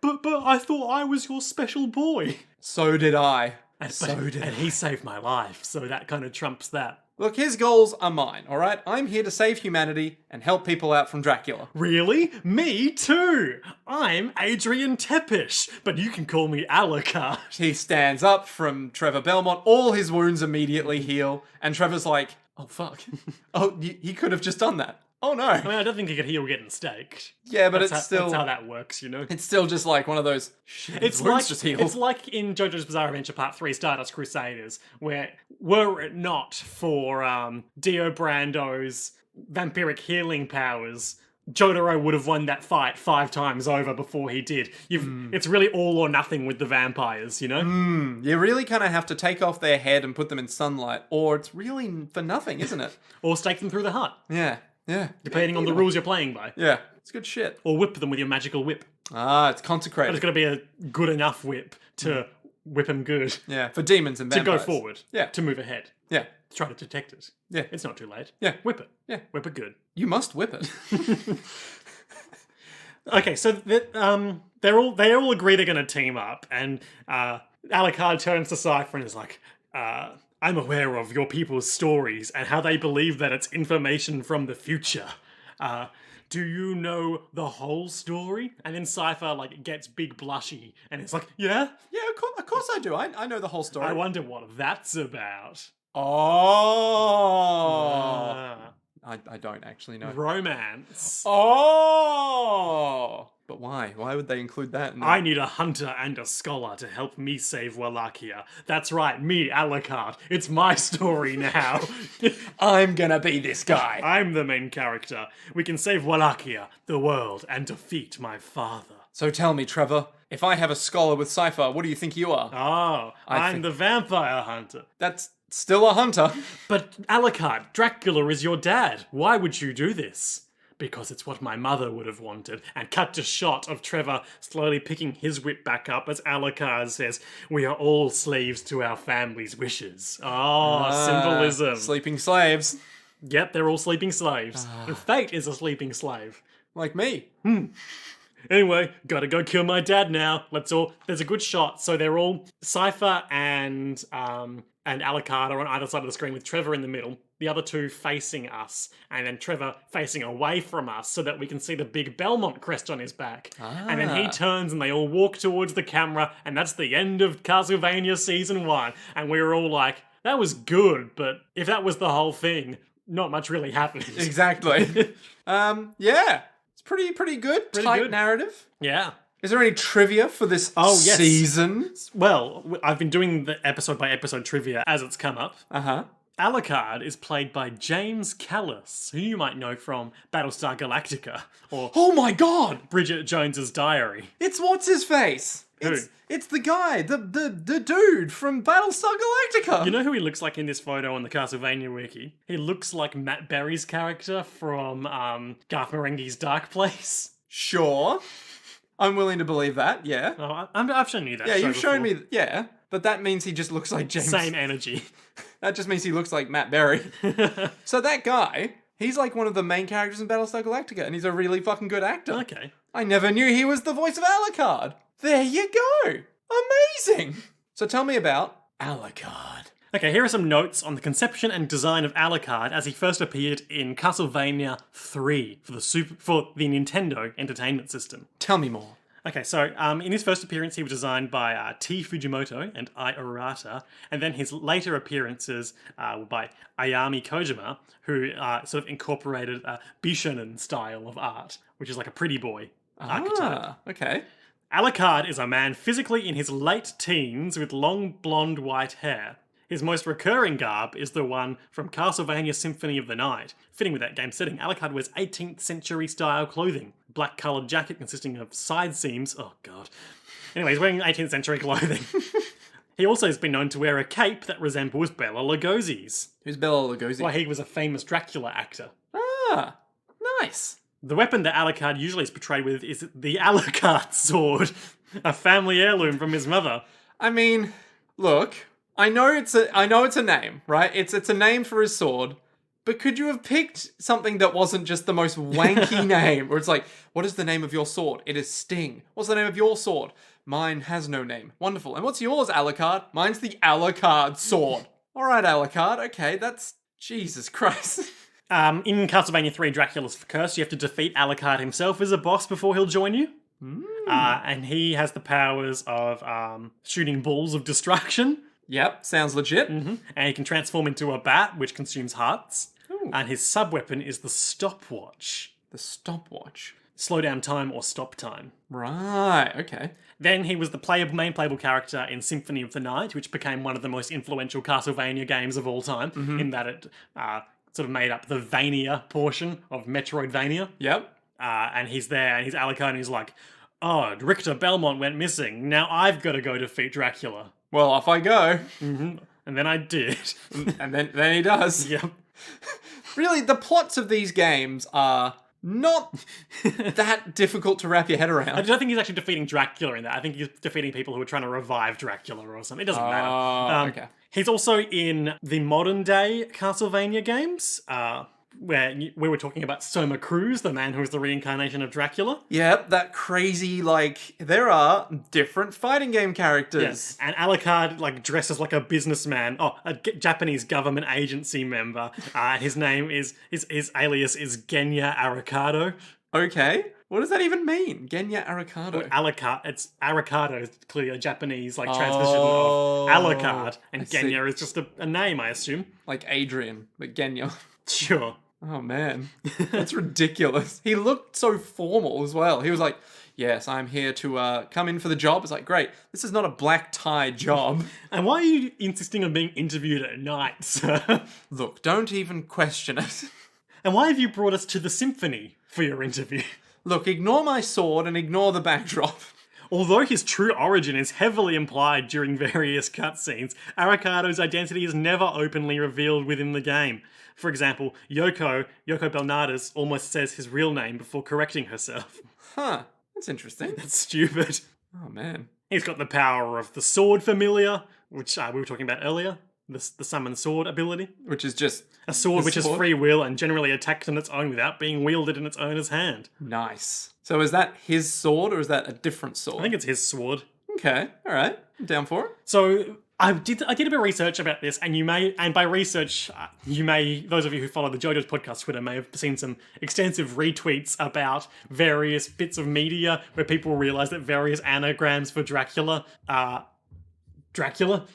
But I thought I was your special boy. So did I. And I. he saved my life, so that kind of trumps that. Look, his goals are mine, alright? I'm here to save humanity and help people out from Dracula. Really? Me too! I'm Adrian Tepish, but you can call me Alucard. He stands up from Trevor Belmont, all his wounds immediately heal, and Trevor's like, oh fuck. Oh, he could have just done that. Oh no. I mean, I don't think he could heal getting staked. Yeah, but That's that's how that works, you know? it's still just like one of those, shit, It's his wounds like, just healed. it's like in JoJo's Bizarre Adventure Part 3 Stardust Crusaders, where were it not for Dio Brando's vampiric healing powers, Jotaro would have won that fight 5 times over before he did. It's really all or nothing with the vampires, you know? You really kind of have to take off their head and put them in sunlight, or it's really for nothing, isn't it? Or stake them through the hut, Yeah. depending on the rules you're playing by. Yeah, it's good shit. Or whip them with your magical whip. Ah, it's But consecrated. it's got to be a good enough whip to whip them good. Yeah, for demons and To vampires. go forward. Yeah. To move ahead. Yeah. To try to detect it. Yeah. It's not too late. Yeah. Whip it. Yeah. Whip it good. You must whip it. Okay, so they all agree they're going to team up, and Alucard turns to Sypha and is like, I'm aware of your people's stories and how they believe that it's information from the future. Do you know the whole story? And then Sypha like gets big blushy and it's like, yeah? Yeah, of course I do. I know the whole story. I wonder what that's about. Oh. I don't actually know. Romance. Oh. But why? Why would they include that? I need a hunter and a scholar to help me save Wallachia. That's right, me, Alucard. It's my story now. I'm gonna be this guy. I'm the main character. We can save Wallachia, the world, and defeat my father. So tell me, Trevor, if I have a scholar with Sypha, what do you think you are? Oh, I'm the vampire hunter. That's still a hunter. But Alucard, Dracula is your dad. Why would you do this? Because it's what my mother would have wanted. And cut to shot of Trevor slowly picking his whip back up as Alucard says, we are all slaves to our family's wishes. Oh, symbolism. Sleeping slaves. Yep, they're all sleeping slaves. And Fate is a sleeping slave. Like me. Anyway, gotta go kill my dad now. There's a good shot. So they're all, Sypha and Alucard are on either side of the screen with Trevor in the middle. The other two facing us, and then Trevor facing away from us so that we can see the big Belmont crest on his back. And then he turns and they all walk towards the camera, and that's the end of Castlevania Season 1. And we were all like, that was good, but if that was the whole thing, not much really happened. Exactly. Yeah. It's pretty good. Tight good. narrative. Yeah. Is there any trivia for this yes. season? Well, I've been doing the episode by episode trivia as it's come up. Uh-huh. Alucard is played by James Callis, who you might know from Battlestar Galactica or Oh my god! Bridget Jones's Diary. It's what's-his-face? Who? It's the guy, the dude from Battlestar Galactica. You know who he looks like in this photo on the Castlevania wiki? He looks like Matt Berry's character from Garth Marenghi's Dark Place. Sure. I'm willing to believe that, yeah. Oh, I've shown you that. Yeah, show you've shown before. me, yeah. But that means he just looks like James. Same energy. That just means he looks like Matt Berry. So that guy, he's like one of the main characters in Battlestar Galactica, and he's a really fucking good actor. Okay. I never knew he was the voice of Alucard. There you go. Amazing. So tell me about Alucard. Okay, here are some notes on the conception and design of Alucard as he first appeared in Castlevania 3 for the Nintendo Entertainment System. Tell me more. Okay, so in his first appearance, he was designed by T. Fujimoto and Ai Arata, and then his later appearances were by Ayami Kojima, who sort of incorporated a Bishonen style of art, which is like a pretty boy archetype. Okay. Alucard is a man physically in his late teens with long blonde white hair. His most recurring garb is the one from Castlevania Symphony of the Night. Fitting with that game setting, Alucard wears 18th century style clothing. Black coloured jacket consisting of side seams. Oh god. Anyway, he's wearing 18th century clothing. He also has been known to wear a cape that resembles Bela Lugosi's. Who's Bela Lugosi? Well, he was a famous Dracula actor. Ah, nice. The weapon that Alucard usually is portrayed with is the Alucard sword, a family heirloom from his mother. I mean, look, I know it's a name, right? It's a name for his sword. But could you have picked something that wasn't just the most wanky name? Where it's like, what is the name of your sword? It is Sting. What's the name of your sword? Mine has no name. Wonderful. And what's yours, Alucard? Mine's the Alucard sword. All right, Alucard. Okay, that's... Jesus Christ. In Castlevania 3 Dracula's Curse, you have to defeat Alucard himself as a boss before he'll join you. And he has the powers of shooting balls of destruction. Yep, sounds legit. And he can transform into a bat, which consumes hearts. Ooh. And his sub-weapon is the stopwatch. The stopwatch. Slow down time or stop time. Right, okay. Then he was the main playable character in Symphony of the Night, which became one of the most influential Castlevania games of all time, in that it sort of made up the Vania portion of Metroidvania. Yep. and he's there, and he's Alucard, and he's like, "Oh, Richter Belmont went missing. Now I've got to go defeat Dracula." Well, off I go. And then I did. And then he does. Yep. Really, the plots of these games are not that difficult to wrap your head I around. don't think he's actually defeating Dracula in that. I think he's defeating people who are trying to revive Dracula or something. It doesn't matter. Okay. He's also in the modern day Castlevania games, where we were talking about Soma Cruz, the man who is the reincarnation of Dracula. Yep, that crazy, there are different fighting game characters. Yes. And Alucard, dresses like a businessman. Oh, a Japanese government agency member. His name is, his alias is Genya Arikado. Okay, what does that even mean? Genya Arikado. Alucard, it's Arikado, is clearly a Japanese, transposition of Alucard. And Genya is just a name, I assume. Like Adrian, but Genya. Sure. Oh, man. That's ridiculous. He looked so formal as well. He was like, yes, I'm here to come in for the job. It's like, great. This is not a black tie job. And why are you insisting on being interviewed at night, sir? Look, don't even question it. And why have you brought us to the symphony for your interview? Look, ignore my sword and ignore the backdrop. Although his true origin is heavily implied during various cutscenes, Arikado's identity is never openly revealed within the game. For example, Yoko Belnades almost says his real name before correcting herself. Huh, that's interesting. That's stupid. Oh, man. He's got the power of the sword familiar, which we were talking about earlier. The summon sword ability. Which is just... A sword which is free will and generally attacks on its own without being wielded in its owner's hand. Nice. So is that his sword or is that a different sword? I think it's his sword. Okay, alright. I'm down for it. So I did a bit of research about this, and by research, those of you who follow the JoJo's podcast Twitter may have seen some extensive retweets about various bits of media where people realize that various anagrams for Dracula are Dracula.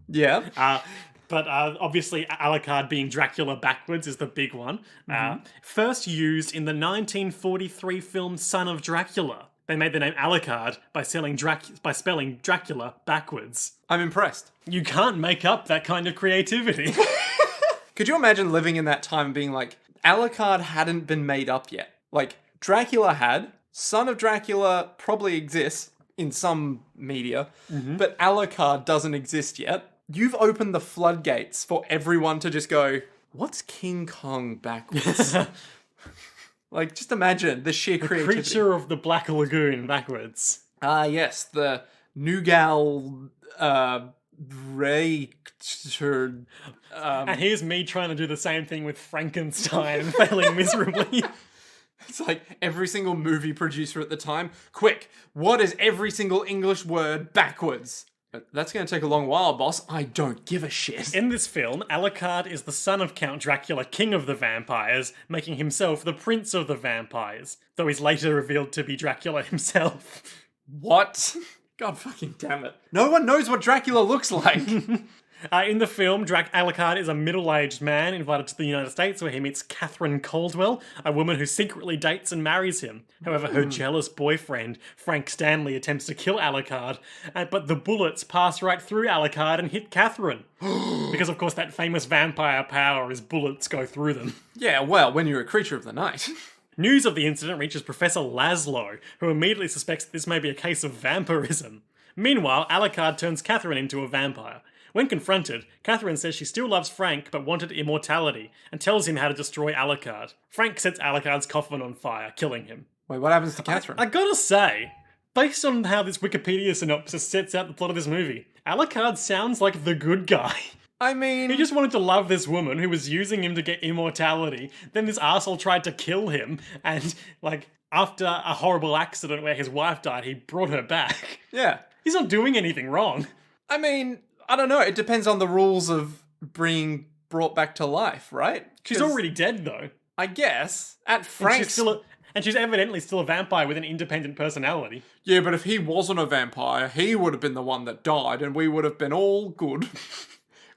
Yeah. But obviously, Alucard being Dracula backwards is the big one. First used in the 1943 film Son of Dracula. They made the name Alucard by spelling Dracula backwards. I'm impressed. You can't make up that kind of creativity. Could you imagine living in that time and being like, Alucard hadn't been made up yet? Like, Dracula had, Son of Dracula probably exists in some media, but Alucard doesn't exist yet. You've opened the floodgates for everyone to just go, what's King Kong backwards? Just imagine the sheer creativity. Creature of the Black Lagoon backwards. Yes, the Nugal Rayter. And here's me trying to do the same thing with Frankenstein and failing miserably. It's like every single movie producer at the time. Quick, what is every single English word backwards? That's going to take a long while, boss. I don't give a shit. In this film, Alucard is the son of Count Dracula, king of the vampires, making himself the prince of the vampires, though he's later revealed to be Dracula himself. What? God fucking damn it. No one knows what Dracula looks like. In the film, Alucard is a middle-aged man invited to the United States where he meets Catherine Caldwell, a woman who secretly dates and marries him. However, her jealous boyfriend, Frank Stanley, attempts to kill Alucard, but the bullets pass right through Alucard and hit Catherine. Because, of course, that famous vampire power is bullets go through them. Yeah, well, when you're a creature of the night. News of the incident reaches Professor Laszlo, who immediately suspects that this may be a case of vampirism. Meanwhile, Alucard turns Catherine into a vampire. When confronted, Catherine says she still loves Frank but wanted immortality, and tells him how to destroy Alucard. Frank sets Alucard's coffin on fire, killing him. Wait, what happens to Catherine? I gotta say, based on how this Wikipedia synopsis sets out the plot of this movie, Alucard sounds like the good guy. I mean... He just wanted to love this woman who was using him to get immortality. Then this arsehole tried to kill him, and, after a horrible accident where his wife died, he brought her back. Yeah. He's not doing anything wrong. I mean, I don't know. It depends on the rules of being brought back to life, right? She's already dead, though. I guess. At Frank's... And she's evidently still a vampire with an independent personality. Yeah, but if he wasn't a vampire, he would have been the one that died, and we would have been all good.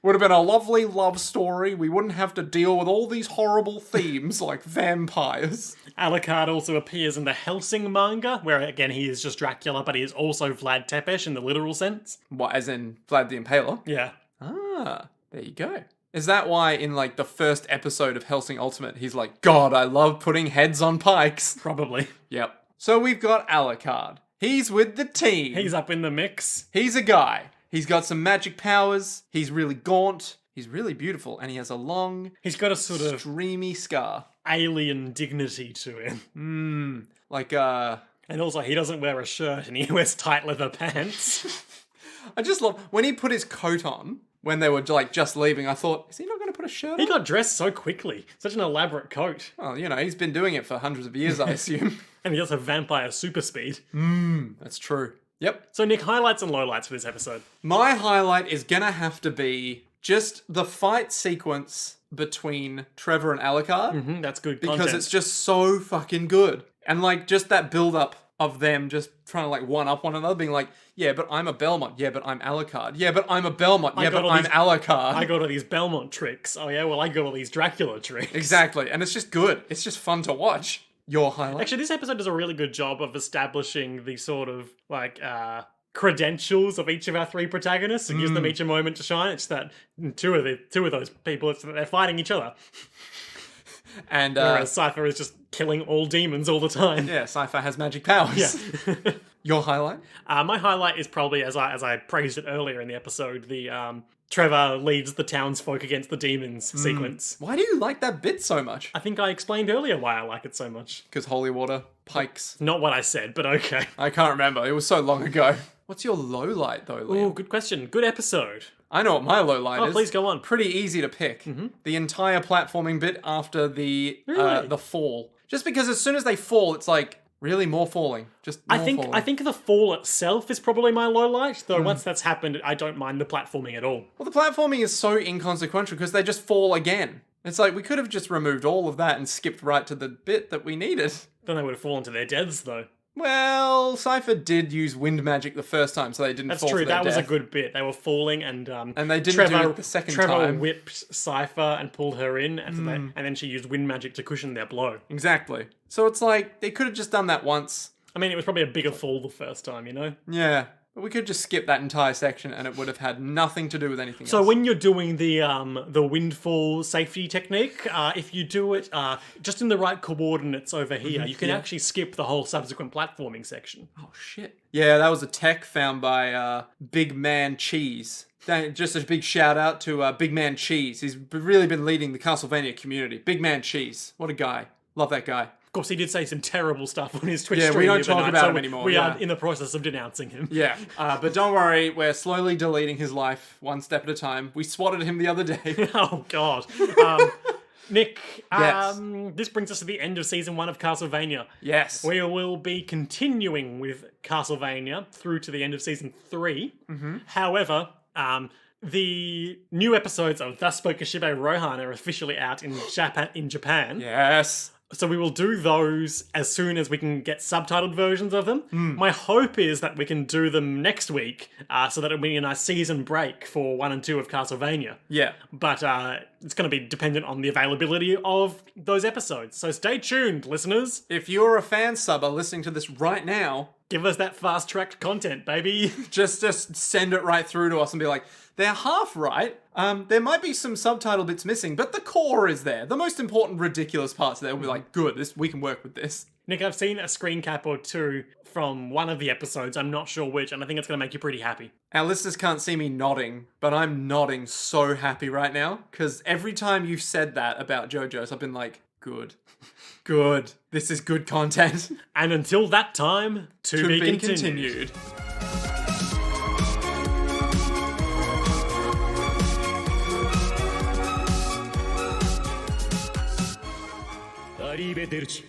Would have been a lovely love story. We wouldn't have to deal with all these horrible themes like vampires. Alucard also appears in the Helsing manga, where again he is just Dracula, but he is also Vlad Tepes in the literal sense. What, as in Vlad the Impaler? Yeah. Ah, there you go. Is that why in like the first episode of Hellsing Ultimate, he's like, God, I love putting heads on pikes? Probably. Yep. So we've got Alucard. He's with the team. He's up in the mix. He's a guy. He's got some magic powers. He's really gaunt. He's really beautiful. And he has a long, He's got a sort of streamy scar. alien dignity to him. And also, he doesn't wear a shirt and he wears tight leather pants. I just love when he put his coat on when they were like just leaving. I thought, is he not going to put a shirt He on? got dressed so quickly. Such an elaborate coat. Well, he's been doing it for hundreds of years, I assume. And he does have vampire super speed. That's true. Yep. So, Nick, highlights and lowlights for this episode. My highlight is going to have to be just the fight sequence between Trevor and Alucard. That's good Because content. it's just so fucking good. And like just that build up of them just trying to like one up one another, being like, yeah, but I'm a Belmont. Yeah, but I'm Alucard. Yeah, but I'm a Belmont. Yeah, but I'm Alucard. I got all these Belmont tricks. Oh, yeah, well, I got all these Dracula tricks. Exactly. And it's just good. It's just fun to watch. Your highlight? Actually, this episode does a really good job of establishing the sort of, credentials of each of our three protagonists and gives them each a moment to shine. It's that two of those people, it's that they're fighting each other. And Whereas Sypha is just killing all demons all the time. yeah, Sypha has magic powers. Yeah. Your highlight? My highlight is probably, as I praised it earlier in the episode, the Trevor leads the townsfolk against the demons sequence. Why do you like that bit so much? I think I explained earlier why I like it so much. Because holy water, pikes. Not what I said, but okay. I can't remember. It was so long ago. What's your low light though, Liam? Oh, good question. Good episode. I know what my low light is. Oh, please go on. Pretty easy to pick. The entire platforming bit after the Really? the fall. Just because as soon as they fall, it's like, really more falling. Just more falling. I think the fall itself is probably my low light, though once that's happened, I don't mind the platforming at all. Well, the platforming is so inconsequential because they just fall again. It's like, we could have just removed all of that and skipped right to the bit that we needed. Then they would have fallen to their deaths, though. Well, Sypha did use wind magic the first time, so they didn't That's fall true. to their That was a death. good bit. They were falling, and they didn't do it the second Trevor time. whipped Sypha and pulled her in, and then she used wind magic to cushion their blow. Exactly. So it's like, they could have just done that once. I mean, it was probably a bigger fall the first time, you know? Yeah. But we could just skip that entire section and it would have had nothing to do with anything So else. when you're doing the windfall safety technique, if you do it just in the right coordinates over here, you can actually skip the whole subsequent platforming section. Oh, shit. Yeah, that was a tech found by Big Man Cheese. Just a big shout out to Big Man Cheese. He's really been leading the Castlevania community. Big Man Cheese. What a guy. Love that guy. Of course, he did say some terrible stuff on his Twitch Yeah, stream. we don't the other talk night, about so him anymore, We yeah. are in the process of denouncing him. Yeah, but don't worry, we're slowly deleting his life one step at a time. We swatted him the other day. Oh, God. Nick, Yes. this brings us to the end of Season 1 of Castlevania. Yes. We will be continuing with Castlevania through to the end of Season 3. However, the new episodes of Thus Spoke Kishibe Rohan are officially out in Japan. Yes. So we will do those as soon as we can get subtitled versions of them. My hope is that we can do them next week, so that it'll be a nice season break for 1 and 2 of Castlevania. Yeah. But it's going to be dependent on the availability of those episodes. So stay tuned, listeners. If you're a fan subber listening to this right now, Give us that fast-tracked content, baby. just send it right through to us and be like, they're half right. There might be some subtitle bits missing, but the core is there. The most important ridiculous parts there will be like, good, we can work with this. Nick, I've seen a screen cap or two from one of the episodes. I'm not sure which, and I think it's going to make you pretty happy. Our listeners can't see me nodding, but I'm nodding so happy right now, because every time you've said that about JoJo's, I've been like, good. Good. This is good content. And until that time, to be continued.アリーベ・デルチ